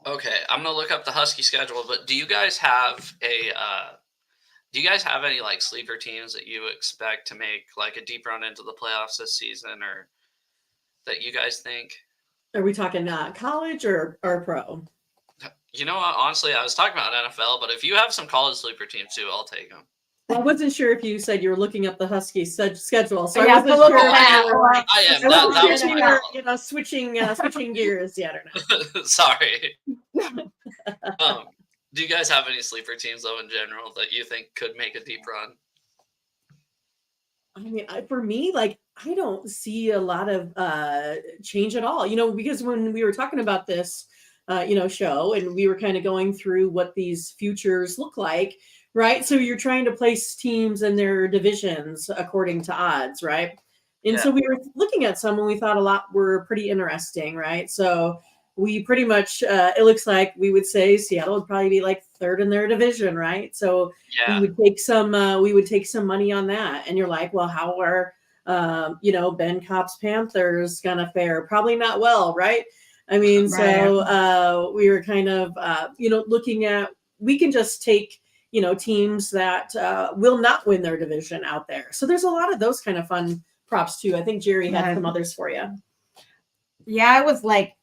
Okay, I'm gonna look up the Husky schedule. But do you guys have any like sleeper teams that you expect to make like a deep run into the playoffs this season, or that you guys think? Are we talking college or pro? You know what? Honestly, I was talking about NFL, but if you have some college sleeper teams too, I'll take them. I wasn't sure if you said you were looking up the Husky schedule, so Yeah, I wasn't sure. I am. That was my fault. Switching gears yet or not. Sorry. Do you guys have any sleeper teams though in general that you think could make a deep run? I mean, for me, like I don't see a lot of change at all. Because when we were talking about this, show, and we were kind of going through what these futures look like, right? So you're trying to place teams in their divisions according to odds, right? And so we were looking at some and we thought a lot were pretty interesting, right? So we pretty much, it looks like we would say Seattle would probably be like third in their division, right? So we would take some money on that. And you're like, well, how are, Ben Kopp's Panthers gonna fare? Probably not well, right? I mean, so we were kind of, looking at, we can just take, teams that will not win their division out there. So there's a lot of those kind of fun props too. I think Jerry had some others for you. Yeah, I was like,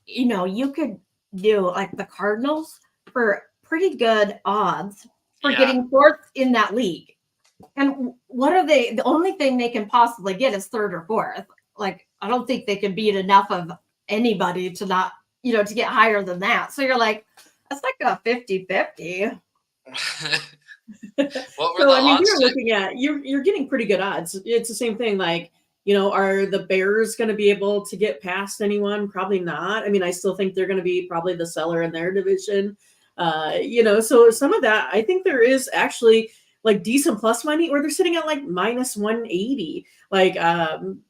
you could do like the Cardinals for pretty good odds for getting fourth in that league. And what are they? The only thing they can possibly get is third or fourth. Like, I don't think they can beat enough of anybody to not, to get higher than that. So you're like, that's like a 50-50. What were the odds? You're looking at, you're getting pretty good odds. It's the same thing. Like, are the Bears going to be able to get past anyone? Probably not. I mean, I still think they're going to be probably the seller in their division. So some of that, I think there is actually like decent plus money, or they're sitting at like minus 180. Like,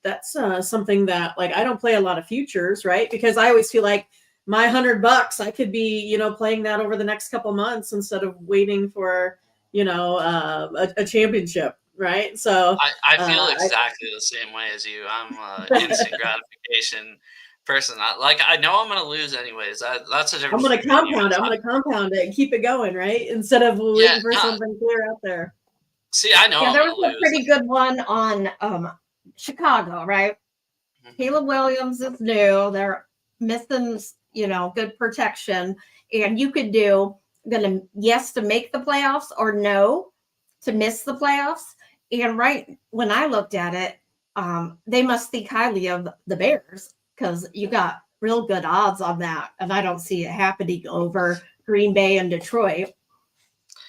that's something that like, I don't play a lot of futures, right? Because I always feel like my $100, I could be, playing that over the next couple months instead of waiting for, a championship. Right. So I feel exactly the same way as you. I'm an instant gratification person. I know I'm going to lose anyways. That's a difference. I'm going to compound it. I'm going to compound it and keep it going. Right. Instead of waiting for something clear out there. See, I know. Yeah, there was a pretty good one on Chicago, right? Mm-hmm. Caleb Williams is new. They're missing, good protection. And you could do yes to make the playoffs or no to miss the playoffs. And right when I looked at it, they must think highly of the Bears because you got real good odds on that. And I don't see it happening over Green Bay and Detroit.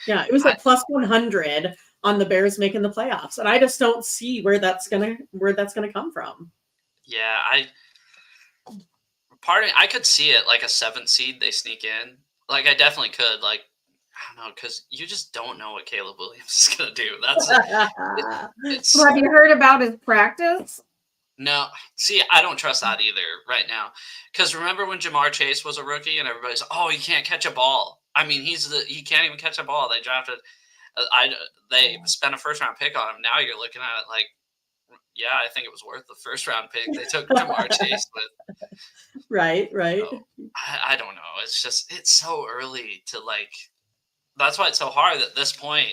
Yeah, it was like plus 100 on the Bears making the playoffs. And I just don't see where that's gonna come from. Yeah, I could see it like a 7th seed they sneak in. Like I definitely could. Like, I don't know, because you just don't know what Caleb Williams is going to do. So have you heard about his practice? No. See, I don't trust that either right now. Because remember when Jamar Chase was a rookie and everybody's, oh, he can't catch a ball. I mean, he can't even catch a ball. They drafted, they spent a first-round pick on him. Now you're looking at it like, yeah, I think it was worth the first-round pick they took Jamar Chase with. Right. So, I don't know. It's so early to like. That's why it's so hard at this point.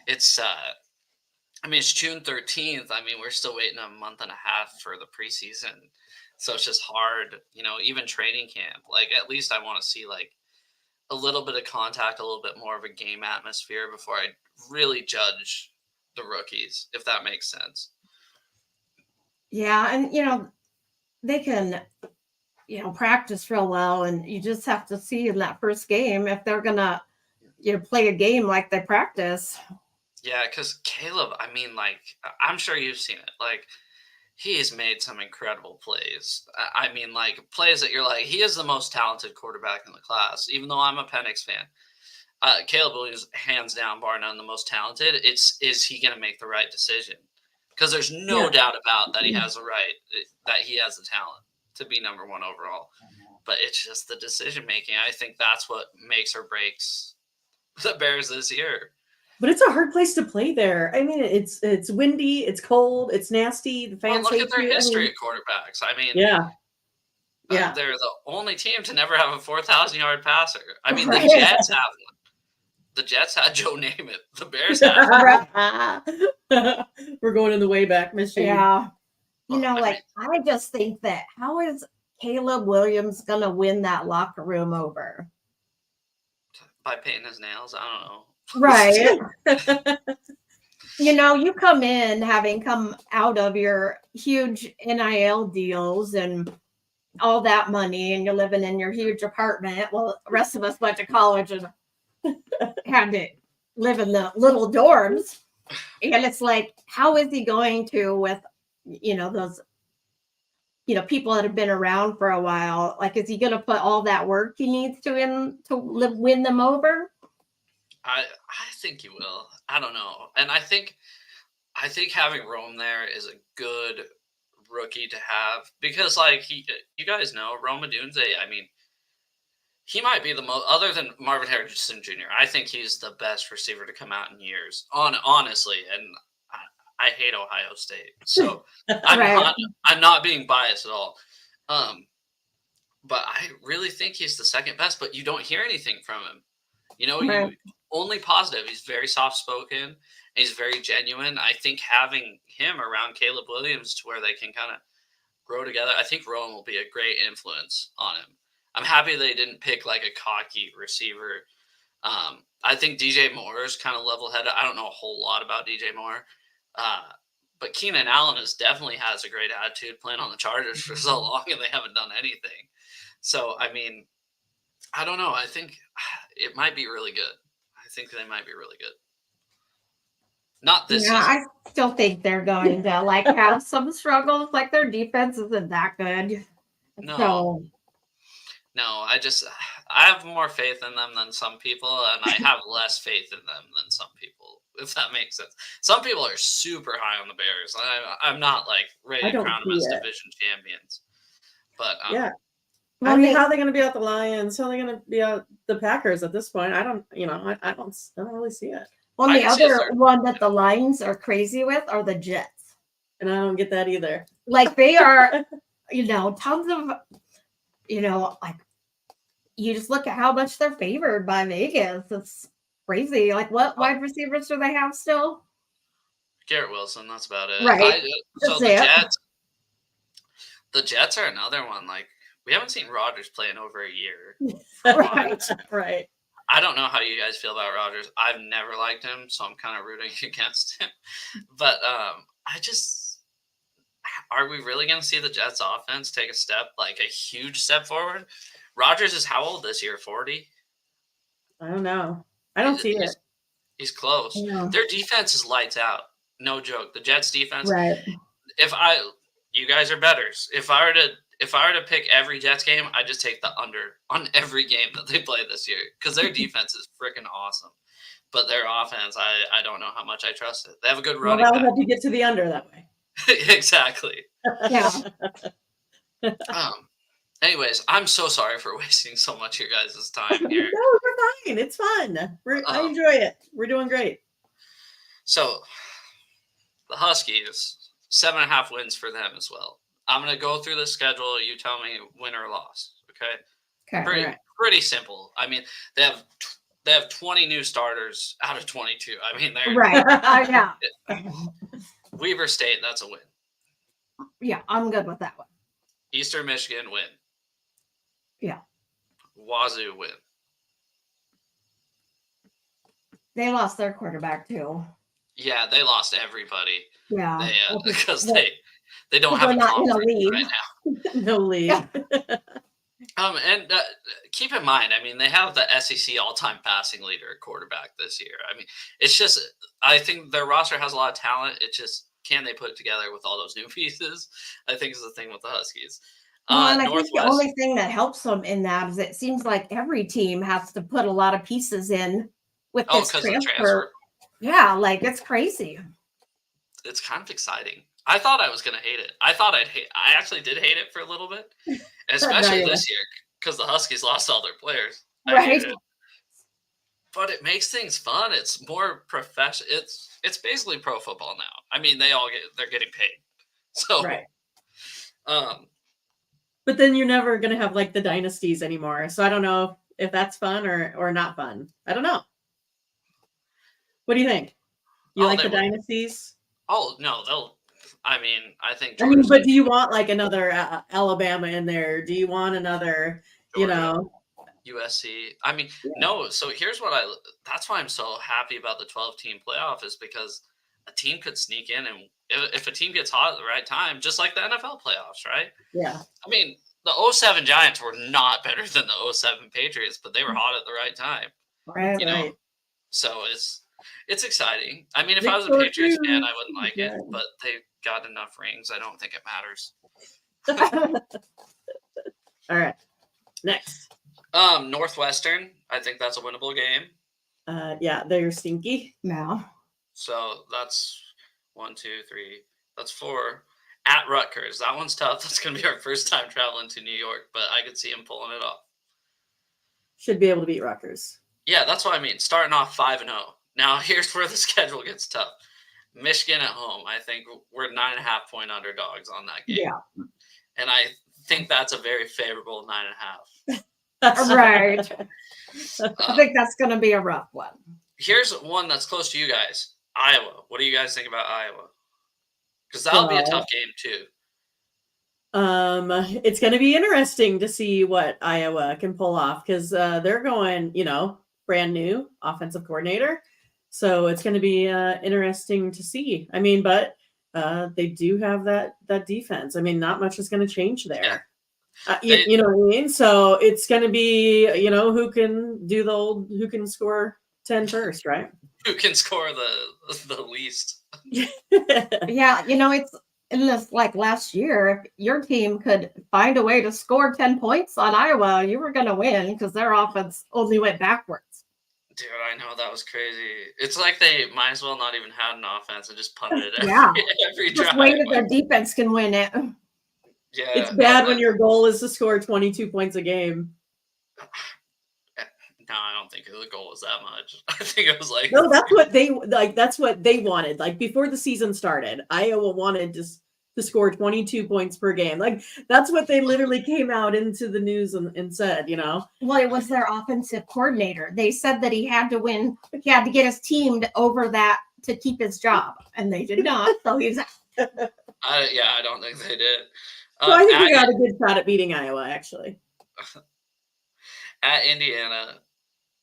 it's I mean, it's June 13th. I mean, we're still waiting a month and a half for the preseason. So it's just hard, even training camp. Like, at least I want to see like a little bit of contact, a little bit more of a game atmosphere before I really judge the rookies, if that makes sense. Yeah, and they can practice real well, and you just have to see in that first game if they're gonna play a game like they practice. Yeah, because Caleb, I mean, like, I'm sure you've seen it. Like, he has made some incredible plays. I mean, like, plays that you're like, he is the most talented quarterback in the class. Even though I'm a Penix fan, Caleb Williams, hands down, bar none, the most talented. Is he going to make the right decision? Because there's no doubt about that he has the talent to be number one overall. But it's just the decision making. I think that's what makes or breaks the Bears this year. But it's a hard place to play there. I mean, it's windy, it's cold, it's nasty. The fans look hate at their you. history of quarterbacks. I mean, yeah. They're the only team to never have a 4,000-yard passer. I mean, Right. the Jets have one. The Jets had Joe Namath. The Bears have one. We're going in the way back machine. Yeah. I just think that how is Caleb Williams gonna win that locker room over? By painting his nails, I don't know. Right. You come in having come out of your huge NIL deals and all that money, and you're living in your huge apartment. Well, the rest of us went to college and had to live in the little dorms. And it's like, how is he going to, with, those, people that have been around for a while? Like, is he going to put all that work he needs to in to win them over? I think he will. I don't know. And I think having Rome there is a good rookie to have, because like you guys know Rome Odunze, I mean, he might be the most, other than Marvin Harrison Jr., I think he's the best receiver to come out in years. Honestly, and I hate Ohio State. So I'm not being biased at all. But I really think he's the second best, but you don't hear anything from him. You only positive. He's very soft-spoken. He's very genuine. I think having him around Caleb Williams to where they can kind of grow together, I think Rowan will be a great influence on him. I'm happy they didn't pick like a cocky receiver. I think DJ Moore is kind of level-headed. I don't know a whole lot about DJ Moore. But Keenan Allen definitely has a great attitude, playing on the Chargers for so long and they haven't done anything. So, I mean, I don't know. I think it might be really good. I think they might be really good. Not this season. I still think they're going to have some struggles. Like, their defense isn't that good. No, I have more faith in them than some people, and I have less faith in them than some people, if that makes sense. Some people are super high on the Bears. I'm not like ready to crown them as division champions. But yeah. I mean, how are they going to be out the Lions? How are they going to be out the Packers at this point? I don't really see it. Well, the other one that the Lions are crazy with are the Jets. And I don't get that either. Like, they are, tons of, like, you just look at how much they're favored by Vegas. It's crazy. Like, what wide receivers do they have still? Garrett Wilson, that's about it. Right. The Jets are another one. Like, we haven't seen Rodgers play in over a year. Right. I don't know how you guys feel about Rodgers. I've never liked him, so I'm kind of rooting against him. But are we really going to see the Jets offense take a huge step forward? Rodgers is how old this year? 40? I don't know. I don't see it. He's close. Yeah. Their defense is lights out. No joke. The Jets defense. Right. You guys are bettors. If I were to pick every Jets game, I'd just take the under on every game that they play this year, because their defense is freaking awesome. But their offense, I don't know how much I trust it. They have a good running back. Well, that would help you get to the under that way. Exactly. Yeah. Anyways, I'm so sorry for wasting so much of your guys' time here. No, we're fine. It's fun. I enjoy it. We're doing great. So, the Huskies, 7.5 wins for them as well. I'm going to go through the schedule. You tell me win or loss, okay? Okay. Pretty simple. I mean, they have They have 20 new starters out of 22. I mean, they're Right. Yeah. Weaver State. That's a win. Yeah, I'm good with that one. Eastern Michigan win. Yeah. Wazoo win. They lost their quarterback too. Yeah, they lost everybody. Yeah. Because they don't have a not in a conference league. right now. No league. Yeah. And keep in mind, I mean, they have the SEC all-time passing leader at quarterback this year. I mean, it's just, I think their roster has a lot of talent. It just, can they put it together with all those new pieces? I think is the thing with the Huskies. Well, and I think the only thing that helps them in that is it seems like every team has to put a lot of pieces in with this transfer. Yeah, like it's crazy. It's kind of exciting. I thought I was going to hate it. I actually did hate it for a little bit, especially this year because the Huskies lost all their players. Right. But it makes things fun. It's more professional. It's basically pro football now. I mean, they're getting paid. So, right. But then you're never going to have like the dynasties anymore. So I don't know if that's fun or not fun. I don't know. What do you think? You like the dynasties? Oh, no, I think. But do you want like another Alabama in there? Do you want another, Georgia, USC? I mean, no. So here's that's why I'm so happy about the 12-team playoff is because a team could sneak in, and if a team gets hot at the right time, just like the NFL playoffs, right? Yeah. I mean, the 07 Giants were not better than the 07 Patriots, but they were hot at the right time. Right. Know? So it's exciting. I mean, if I was a Patriots fan, I wouldn't like it, but they got enough rings. I don't think it matters. All right. Next. Northwestern. I think that's a winnable game. Yeah, they're stinky. No. So that's 1, 2, 3. That's 4. At Rutgers. That one's tough. That's going to be our first time traveling to New York, but I could see him pulling it off. Should be able to beat Rutgers. Yeah, that's what I mean. Starting off 5-0. Now, here's where the schedule gets tough. Michigan at home. I think we're 9.5-point underdogs on that game. Yeah. And I think that's a very favorable 9.5. Right. I think that's going to be a rough one. Here's one that's close to you guys. Iowa. What do you guys think about Iowa? Because that'll be a tough game too. It's going to be interesting to see what Iowa can pull off because they're going, brand new offensive coordinator. So it's going to be interesting to see. I mean, but they do have that defense. I mean, not much is going to change there. Yeah. You know what I mean? So it's going to be, who can score 10 first, right? Who can score the least? Yeah, it's unless like last year, if your team could find a way to score 10 points on Iowa, you were going to win because their offense only went backwards. Dude, I know, that was crazy. It's like they might as well not even had an offense and just punted it every drive. Just wait if their defense can win it. Yeah, it's bad when your goal is to score 22 points a game. No, I don't think the goal was that much. I think it was like no. That's what they wanted. Like before the season started, Iowa wanted to score 22 points per game. Like that's what they literally came out into the news and said. Well, it was their offensive coordinator. They said that he had to win. He had to get his team over that to keep his job, and they did not. So he's. I don't think they did. So I think we got a good shot at beating Iowa, actually. At Indiana.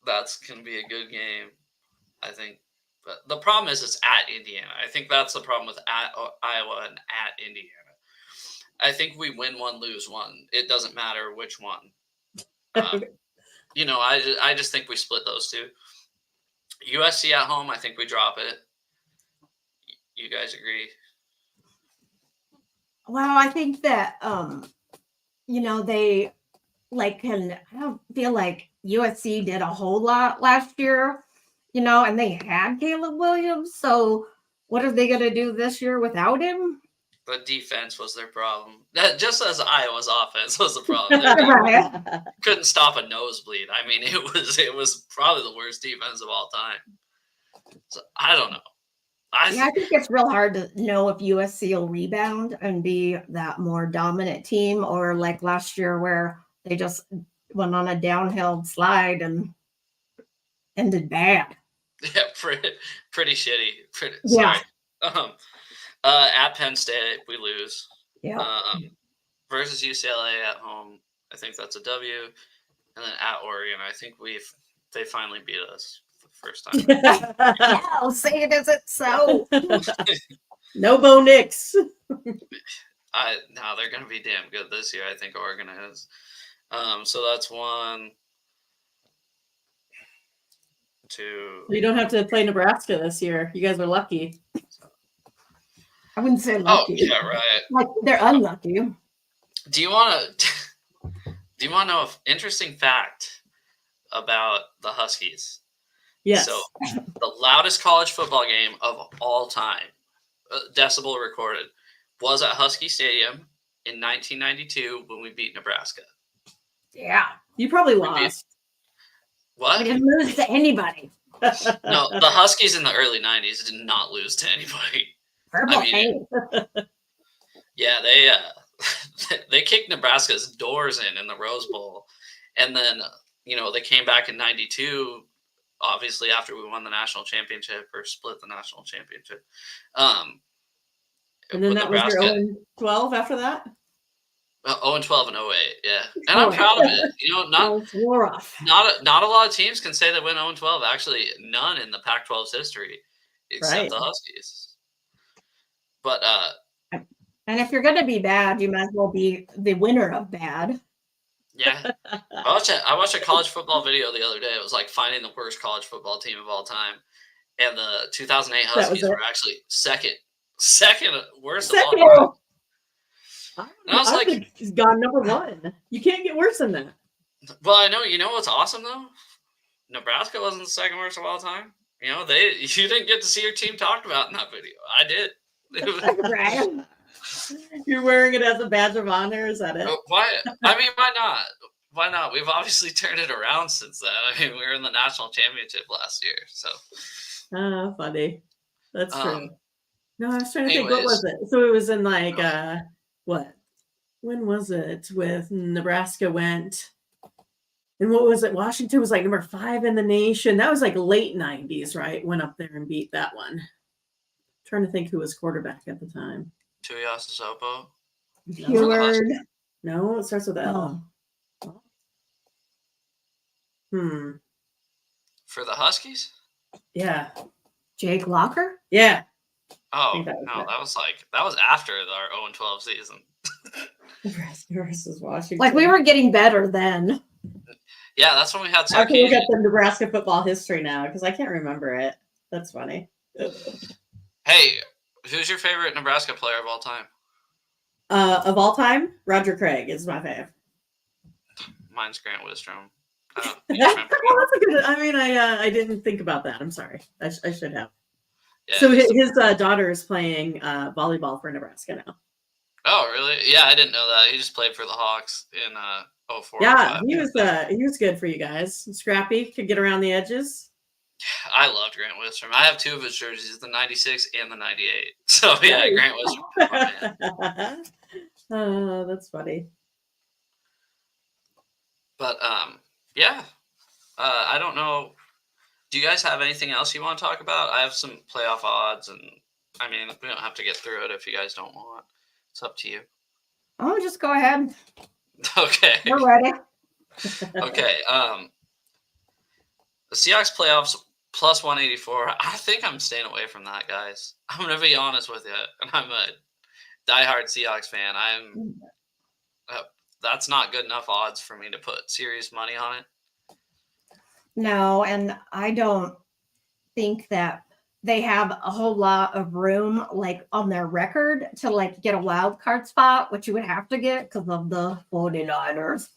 That's going to be a good game, I think. But the problem is it's at Indiana. I think that's the problem with at Iowa and at Indiana. I think we win one, lose one. It doesn't matter which one. I just think we split those two. USC at home, I think we drop it. You guys agree? Well, I think that, they I don't feel like USC did a whole lot last year, and they had Caleb Williams. So what are they going to do this year without him? The defense was their problem. Just as Iowa's offense was the problem. Couldn't stop a nosebleed. I mean, it was probably the worst defense of all time. So I don't know. I think it's real hard to know if USC will rebound and be that more dominant team, or like last year where they just went on a downhill slide and ended bad. Yeah, pretty shitty. Yeah. Sorry. At Penn State, we lose. Yeah. Versus UCLA at home, I think that's a W. And then at Oregon, I think they finally beat us for the first time. I'll say it as it's so. No Bo Nix. No, they're gonna be damn good this year. I think Oregon is. So that's 1, 2. You don't have to play Nebraska this year. You guys are lucky. I wouldn't say Oh lucky. yeah, right. Like they're unlucky. Do you want to know an interesting fact about the Huskies? Yes. So the loudest college football game of all time, decibel recorded, was at Husky Stadium in 1992 when we beat Nebraska. Yeah. You probably lost. What? We didn't lose to anybody. No, the Huskies in the early 90s did not lose to anybody. Purple paint. Yeah, they kicked Nebraska's doors in the Rose Bowl. And then, they came back in 92, obviously after we won the national championship or split the national championship. And then that was your 0-12 after that? 0-12 and 08, yeah. And I'm proud of it. Not a lot of teams can say they win 0-12. Actually, none in the Pac-12's history except the Huskies. But and if you're going to be bad, you might as well be the winner of bad. Yeah. I watched a college football video the other day. It was like finding the worst college football team of all time. And the 2008 Huskies were actually second worst of all time. And I was like, he's gone number 1. You can't get worse than that. Well, I know. You know what's awesome though? Nebraska wasn't the second worst of all time. You didn't get to see your team talked about in that video. I did. Right. You're wearing it as a badge of honor. Is that it? Why? I mean, why not? Why not? We've obviously turned it around since then. I mean, we were in the national championship last year. So. Oh, funny. That's true. No, I was trying to think. What was it? So it was in like what? When was it? With Nebraska went, and what was it? Washington was like number 5 in the nation. That was like late 90s, right? Went up there and beat that one. Trying to think who was quarterback at the time. Tuiasosopo? Heward. No, it starts with L. For the Huskies? Yeah. Jake Locker? Yeah. Oh, no, that was after our 0-12 season. Nebraska versus Washington. Like we were getting better then. Yeah, that's when we had Sarkisian. I have to look at the Nebraska football history now because I can't remember it. That's funny. Hey, who's your favorite Nebraska player of all time? Of all time, Roger Craig is my fave. Mine's Grant Wistrom. That's a good. I mean, I didn't think about that. I'm sorry. I should have. Yeah, so his daughter is playing volleyball for Nebraska now. Oh, really? Yeah, I didn't know that. He just played for the Hawks in 04. Yeah, he was good for you guys. Scrappy, could get around the edges. I loved Grant Wistrom. I have 2 of his jerseys, the 96 and the 98. So yeah, Grant Wistrom. Oh, that's funny. But yeah. I don't know. Do you guys have anything else you want to talk about? I have some playoff odds, and I mean, we don't have to get through it if you guys don't want. It's up to you. Oh, just go ahead. Okay. We're ready. Okay. The Seahawks playoffs plus 184. I think I'm staying away from that, guys. I'm going to be honest with you. And I'm a diehard Seahawks fan. That's not good enough odds for me to put serious money on it. No, and I don't think that they have a whole lot of room like on their record to like get a wild card spot, which you would have to get because of the 49ers.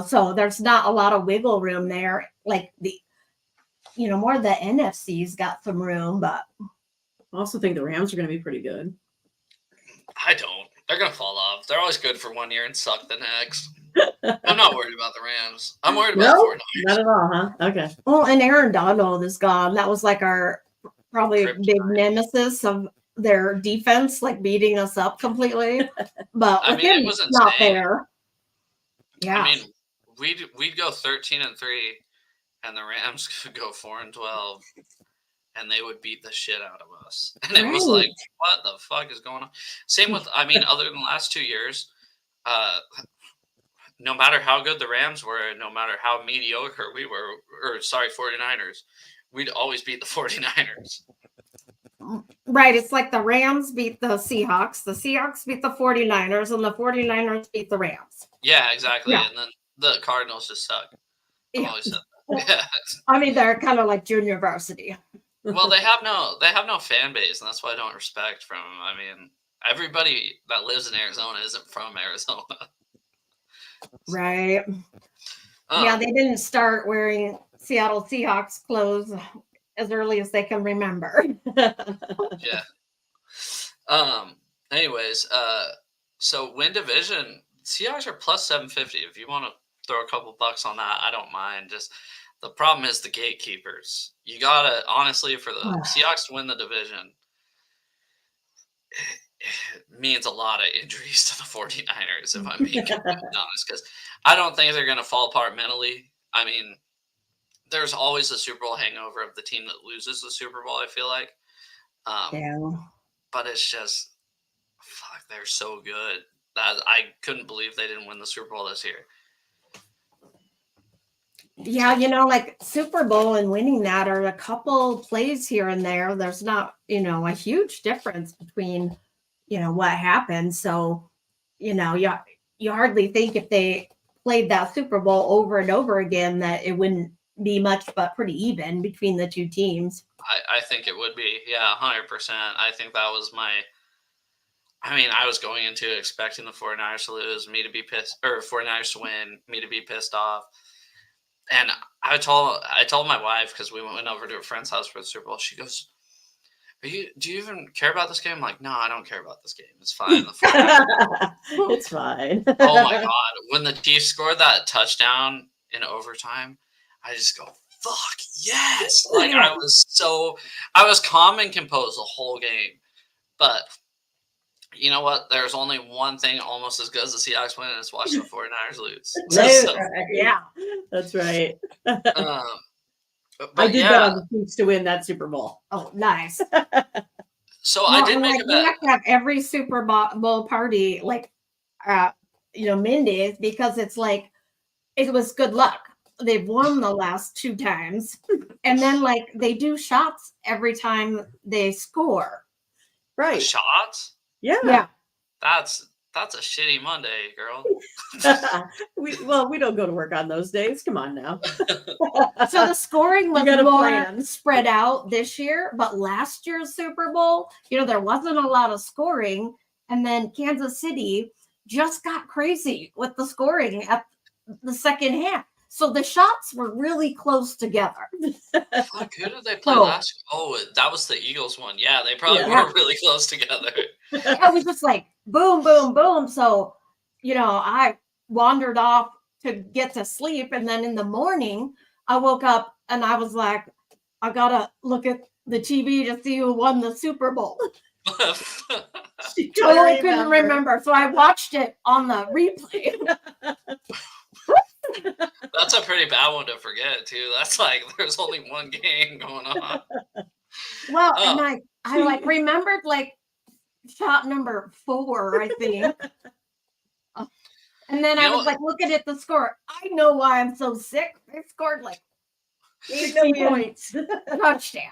So there's not a lot of wiggle room there. Like more of the NFC's got some room, but I also think the Rams are going to be pretty good. I don't. They're going to fall off. They're always good for 1 year and suck the next. I'm not worried about the Rams. I'm worried about the 49ers. Not at all, huh? Okay. Well, and Aaron Donald is gone. That was like our probably big nemesis of their defense, like beating us up completely. But I mean, it was not there. Yeah. I mean, we'd go 13-3, and the Rams could go 4-12, and they would beat the shit out of us. And it was like, what the fuck is going on? Same with, I mean, other than the last 2 years, no matter how good the Rams were, no matter how mediocre we were, 49ers, we'd always beat the 49ers. Right. It's like the Rams beat the Seahawks beat the 49ers, and the 49ers beat the Rams. Yeah, exactly. Yeah. And then the Cardinals just suck. I've always said that. Yeah. I mean, they're kind of like junior varsity. Well, they have no fan base, and that's why I don't respect from them. I mean, everybody that lives in Arizona isn't from Arizona. Right. Yeah, they didn't start wearing Seattle Seahawks clothes as early as they can remember. Yeah. Anyways, so win division, Seahawks are plus 750. If you want to throw a couple bucks on that, I don't mind. Just the problem is the gatekeepers. You gotta, honestly, for the Seahawks to win the division, it means a lot of injuries to the 49ers, if I'm being completely honest, because I don't think they're gonna fall apart mentally. I mean, there's always a Super Bowl hangover of the team that loses the Super Bowl, I feel like. But it's just, fuck, they're so good that I couldn't believe they didn't win the Super Bowl this year. Yeah, like Super Bowl and winning that are a couple plays here and there. There's not, a huge difference between, what happened. So, you hardly think if they played that Super Bowl over and over again that it wouldn't be much but pretty even between the two teams. I think it would be. Yeah, 100%. I think that was I was going into expecting the 49ers to lose, me to be pissed, or 49ers to win, me to be pissed off. And I told my wife, because we went over to a friend's house for the Super Bowl. She goes, do you even care about this game? I'm like, no, I don't care about this game. It's fine. It's fine. Oh my God. When the Chiefs scored that touchdown in overtime, I just go, fuck yes. Like I was calm and composed the whole game. But you know what? There's only one thing almost as good as the Seahawks win, and it's watching the 49ers lose. Yeah, that's right. I did bet on the Chiefs to win that Super Bowl. Oh, nice. So I did make a bet. We have to have every Super Bowl party Mindy's, because it's like, it was good luck. They've won the last 2 times. And then they do shots every time they score. Right. Shots? Yeah. That's a shitty Monday, girl. we don't go to work on those days. Come on now. So the scoring was more spread out this year, but last year's Super Bowl, there wasn't a lot of scoring. And then Kansas City just got crazy with the scoring at the second half. So the shots were really close together. Fuck, who did they play last? Oh, that was the Eagles one. Yeah, they probably were really close together. It was just like boom, boom, boom. So, I wandered off to get to sleep. And then in the morning, I woke up and I was like, I got to look at the TV to see who won the Super Bowl. She totally couldn't remember. So I watched it on the replay. That's a pretty bad one to forget, too. That's like, there's only one game going on. Well, and I remembered shot number 4, I think. And then I was looking at the score. I know why I'm so sick. They scored 80 points. Touchdown.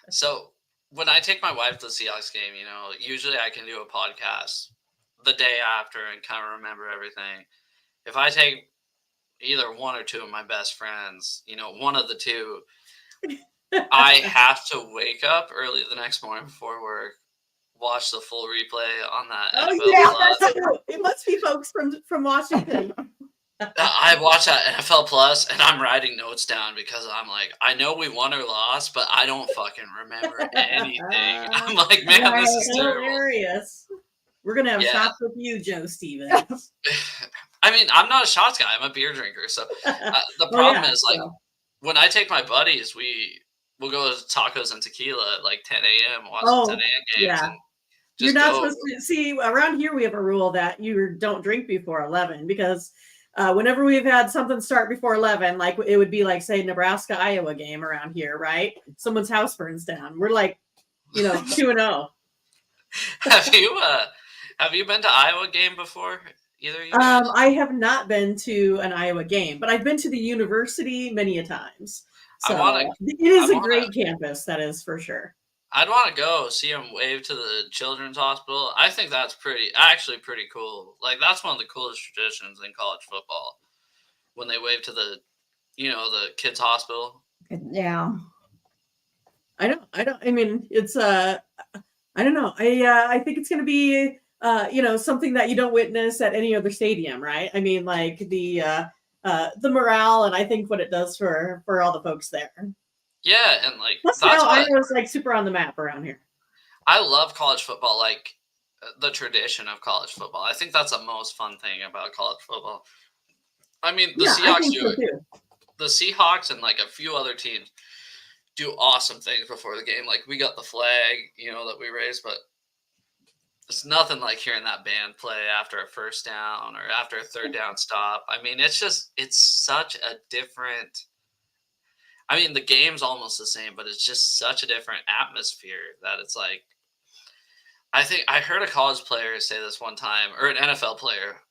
So when I take my wife to the Seahawks game, usually I can do a podcast the day after and kind of remember everything. If I take either one or two of my best friends, one of the two, I have to wake up early the next morning before work, watch the full replay on that NFL Plus. It must be folks from Washington. I watch that NFL Plus, and I'm writing notes down because I'm like, I know we won or lost, but I don't fucking remember anything. I'm like, man, this is terrible. Hilarious. We're going to have shots with you, Joe Stevens. I mean, I'm not a shots guy. I'm a beer drinker. So the problem is, when I take my buddies, we'll go to tacos and tequila at 10 a.m. watch 10 a.m. games. Yeah. You're not supposed to see. Around here, we have a rule that you don't drink before 11 because whenever we've had something start before 11, like it would be like, say, Nebraska, Iowa game around here, right? Someone's house burns down. We're like, 2-0. Have you been to Iowa game before? Either of you guys? I have not been to an Iowa game, but I've been to the university many a times. So it is a great campus, that is for sure. I'd want to go see them wave to the children's hospital. I think that's actually pretty cool. Like, that's one of the coolest traditions in college football, when they wave to the kids' hospital. Yeah. I mean, it's I don't know. I think it's going to be something that you don't witness at any other stadium, right? I mean, like the morale, and I think what it does for all the folks there. Yeah, and like that's how Iowa's like super on the map around here. I love college football, like the tradition of college football. I think that's the most fun thing about college football. I mean, the Seahawks do it. The Seahawks and like a few other teams do awesome things before the game. Like, we got the flag, that we raised, but it's nothing like hearing that band play after a first down or after a third down stop. I mean, it's such a different. I mean, the game's almost the same, but it's just such a different atmosphere that it's like. I think I heard a college player say this one time, or an NFL player,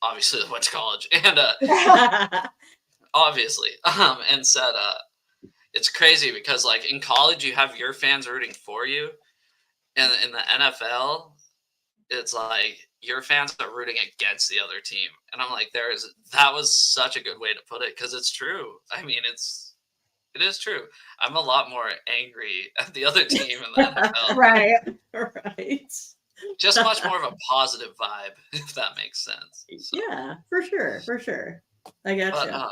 obviously that went to college, and obviously, and said, it's crazy because like in college you have your fans rooting for you, and in the NFL, it's like your fans are rooting against the other team. And I'm like, that was such a good way to put it, because it's true. I mean, it is true. I'm a lot more angry at the other team in the NFL. Right. Just much more of a positive vibe, if that makes sense. So. Yeah, for sure. I gotcha.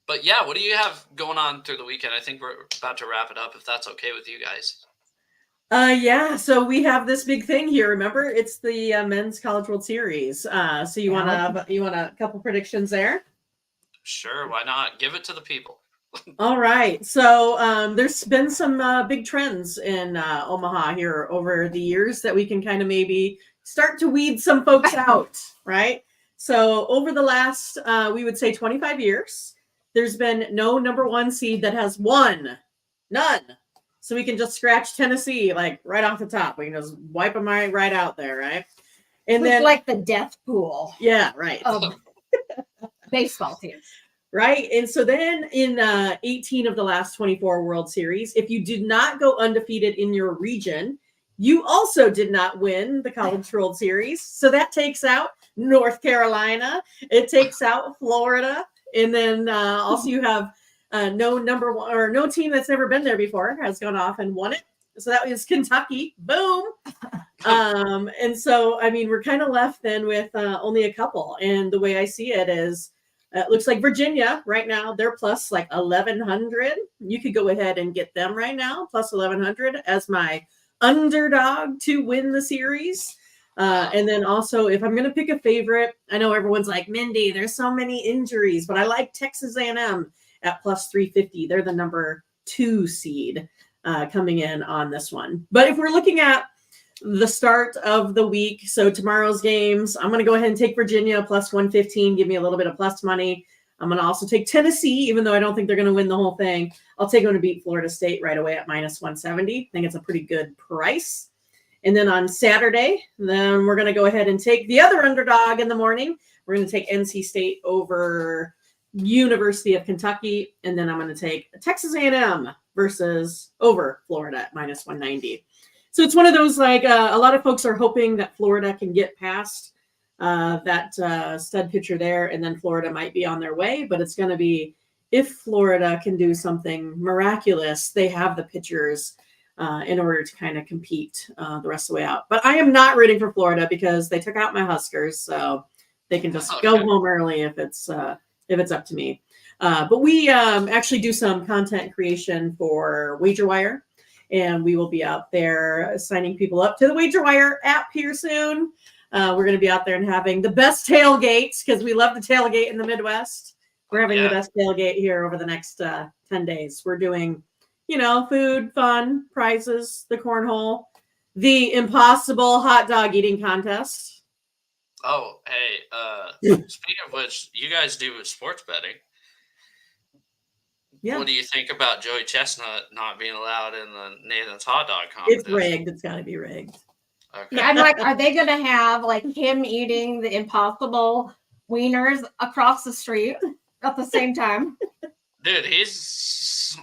But yeah, what do you have going on through the weekend? I think we're about to wrap it up, if that's okay with you guys. Yeah, so we have this big thing here. Remember, it's the Men's College World Series. So you want a couple predictions there? Sure, why not? Give it to the people. All right. So there's been some big trends in Omaha here over the years that we can kind of maybe start to weed some folks out, right? So over the last, we would say 25 years, there's been no number one seed that has won. None. So we can just scratch Tennessee like right off the top. We can just wipe them right out there, right? And it's then like the death pool. Yeah, right. Baseball teams. Right. And so then in 18 of the last 24 World Series, if you did not go undefeated in your region, you also did not win the College World Series. So that takes out North Carolina. It takes out Florida. And then also you have no number one or no team that's never been there before has gone off and won it. So that was Kentucky. Boom. And so, I mean, we're kind of left then with only a couple. And the way I see it is, it looks like Virginia right now, they're plus like 1,100. You could go ahead and get them right now, plus 1,100 as my underdog to win the series. And then also, if I'm going to pick a favorite, I know everyone's like, Mindy, there's so many injuries, but I like Texas A&M at plus 350. They're the number 2 seed coming in on this one. But if we're looking at the start of the week, so tomorrow's games, I'm going to go ahead and take Virginia plus 115, give me a little bit of plus money. I'm going to also take Tennessee, even though I don't think they're going to win the whole thing. I'll take them to beat Florida State right away at minus 170. I think it's a pretty good price. And then on Saturday, then we're going to go ahead and take the other underdog in the morning. We're going to take NC State over University of Kentucky. And then I'm going to take Texas A&M versus over Florida at minus 190. So it's one of those, like, a lot of folks are hoping that Florida can get past that stud pitcher there, and then Florida might be on their way. But it's going to be, if Florida can do something miraculous, they have the pitchers in order to kind of compete the rest of the way out. But I am not rooting for Florida because they took out my Huskers, so they can just go home early if it's up to me. But we actually do some content creation for WagerWire. And we will be out there signing people up to the WagerWire app here soon. We're going to be out there and having the best tailgates because we love the tailgate in the Midwest. We're having the best tailgate here over the next 10 days. We're doing, food, fun, prizes, the cornhole, the impossible hot dog eating contest. Oh, hey, speaking of which, you guys do sports betting. Yeah, What do you think about Joey Chestnut not being allowed in the Nathan's hot dog it's competition? rigged. It's got to be rigged. Okay. Yeah, I'm like, are they gonna have like him eating the impossible wieners across the street at the same time? Dude, he's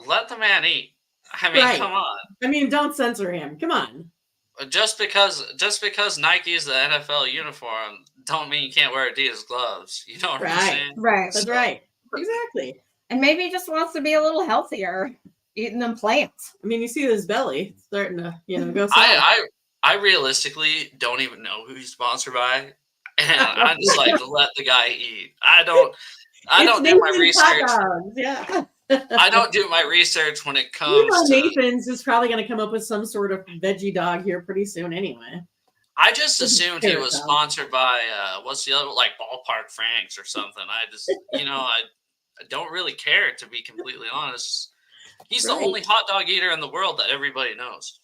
let the man eat. I mean, Right. come on. I mean, don't censor him. Come on. Just because Nike's the NFL uniform, don't mean you can't wear Adidas gloves. You know what I'm Right. saying? Right. That's So- right. Exactly. And maybe he just wants to be a little healthier, eating them plants. I mean, you see his belly starting to, go south. I realistically don't even know who he's sponsored by, and I just like let the guy eat. I don't do my Nathan's hot research. dogs, yeah. I don't do my research when it You know, comes to. Nathan's is probably going to come up with some sort of veggie dog here pretty soon, anyway. I just This is assumed he was carrot dog. sponsored by what's the other, like Ballpark Franks or something. I just I don't really care, to be completely honest. He's Right. the only hot dog eater in the world that everybody knows.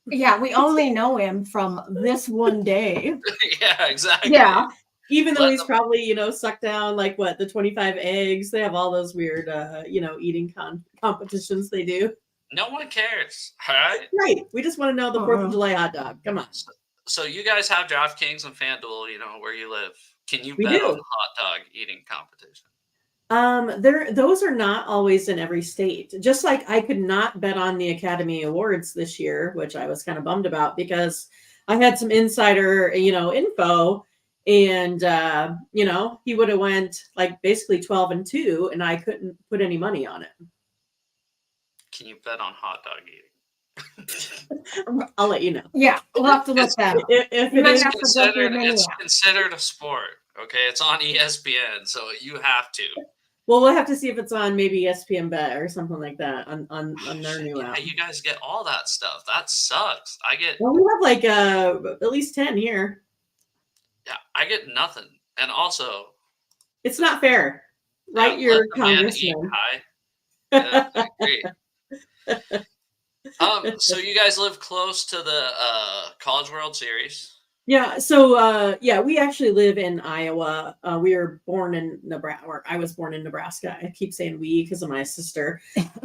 Yeah, we only know him from this one day. Yeah, exactly. Yeah. Even though Let he's them- probably, sucked down like what, the 25 eggs. They have all those weird, eating competitions they do. No one cares. All right. Right. We just want to know the 4th Uh-uh. of July hot dog. Come on. So you guys have DraftKings and FanDuel, where you live. Can you We bet do. on the hot dog eating competition? Those are not always in every state. Just like I could not bet on the Academy Awards this year, which I was kind of bummed about because I had some insider, info, and he would have went like basically 12-2, and I couldn't put any money on it. Can you bet on hot dog eating? I'll let you know. Yeah, we'll have to look that up. If You it might is, have to go through many It's apps. considered a sport. Okay, it's on ESPN, so you have to. well, we'll have to see if it's on maybe ESPN Bet or something like that on their new Yeah, app. you guys get all that stuff. That sucks. Well, we have like at least 10 here. I get nothing. And also, It's not fair. Right, yeah, your let the man eat, congressman. Kai. Yeah, I agree. So you guys live close to the College World Series. Yeah, so we actually live in Iowa. We were born in Nebraska, or I was born in Nebraska. I keep saying we because of my sister.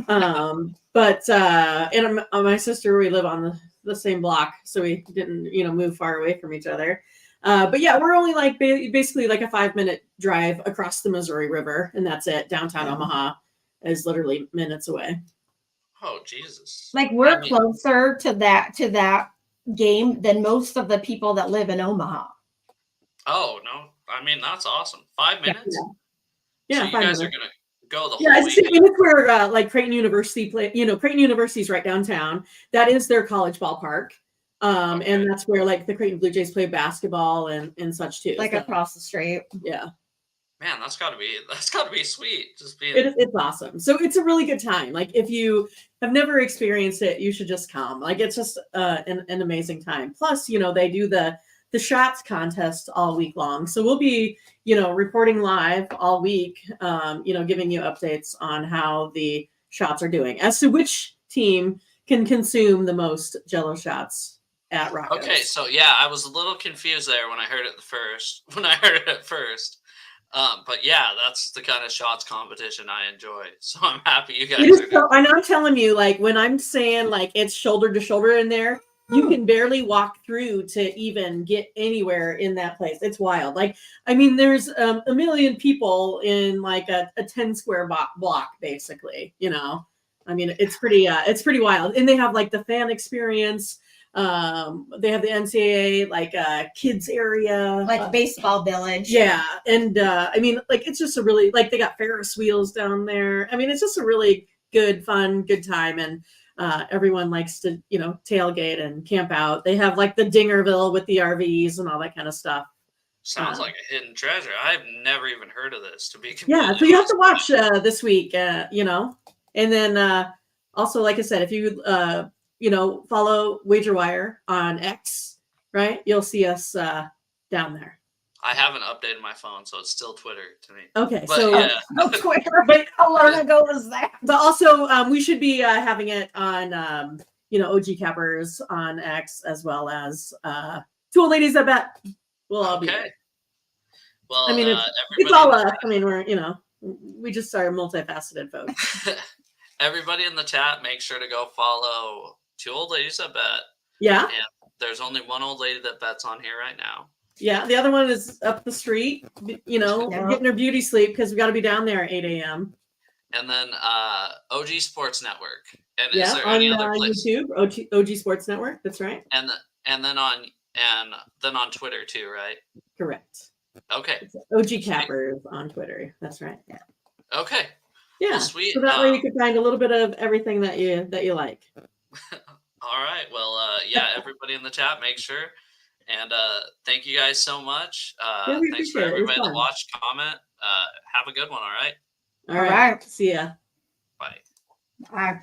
But my sister, we live on the same block, so we didn't, move far away from each other. But yeah, we're only like basically like a 5-minute drive across the Missouri River, and that's it. Downtown Omaha is literally minutes away. Oh, Jesus. Like we're I mean- closer to that game than most of the people that live in Omaha. Oh, no. I mean, that's awesome. 5 minutes? Yeah, So you 5 guys minutes. are going to go the Yeah, whole it's weekend. where like Creighton University play. Creighton University's right downtown. That is their college ballpark, Okay. and that's where like the Creighton Blue Jays play basketball and such too. Like So, across the street. yeah, Man, that's got to be sweet. Just being it's awesome. So it's a really good time. Like if you have never experienced it, you should just come. Like it's just an amazing time. Plus, they do the shots contest all week long. So we'll be, reporting live all week, giving you updates on how the shots are doing as to which team can consume the most Jell-O shots at Rocco's. Okay, so yeah, I was a little confused there when I heard it at first. But yeah, that's the kind of shots competition I enjoy. So I'm happy you guys It is are so, and I'm telling you, like when I'm saying like it's shoulder to shoulder in there, you can barely walk through to even get anywhere in that place. It's wild. Like, I mean, there's a million people in like a 10 square block, basically, I mean, it's pretty wild. And they have like the fan experience. They have the NCAA like kids area, Like baseball village. yeah. And I mean, like it's just a really like they got Ferris wheels down there. I mean, it's just a really good, fun, good time. And everyone likes to, tailgate and camp out. They have like the Dingerville with the RVs and all that kind of stuff. Sounds like a hidden treasure. I've never even heard of this, to be Yeah, so you have to watch this week, and then also, like I said, if you follow WagerWire on X, right, you'll see us down there. I haven't updated my phone, so it's still Twitter to me. Okay, But so yeah, No Twitter. But how long ago was that? but also we should be having it on OG Cappers on X as well as 2OldladiesThatBet We'll all be Okay. there. Well, I mean, it's everybody all in the us. I mean, we just are multifaceted folks. everybody in the chat, make sure to go follow 2 Old Ladies That Bet. Yeah. And there's only one old lady that bets on here right now. Yeah. The other one is up the street, getting her beauty sleep because we got to be down there at 8 a.m. And then OG Sports Network. And Yeah, is there on any other place? YouTube, OG Sports Network. That's right. And then on Twitter too, right? Correct. Okay. It's OG Cappers on Twitter. That's right. Yeah. Okay. Yeah. Well, sweet. So that way you can find a little bit of everything that you like. All right. Well, yeah, everybody in the chat, make sure. And thank you guys so much. Yeah, we Thanks for appreciate it. It was everybody that fun. watched, comment. Have a good one. All right. All right. See ya. Bye. Bye.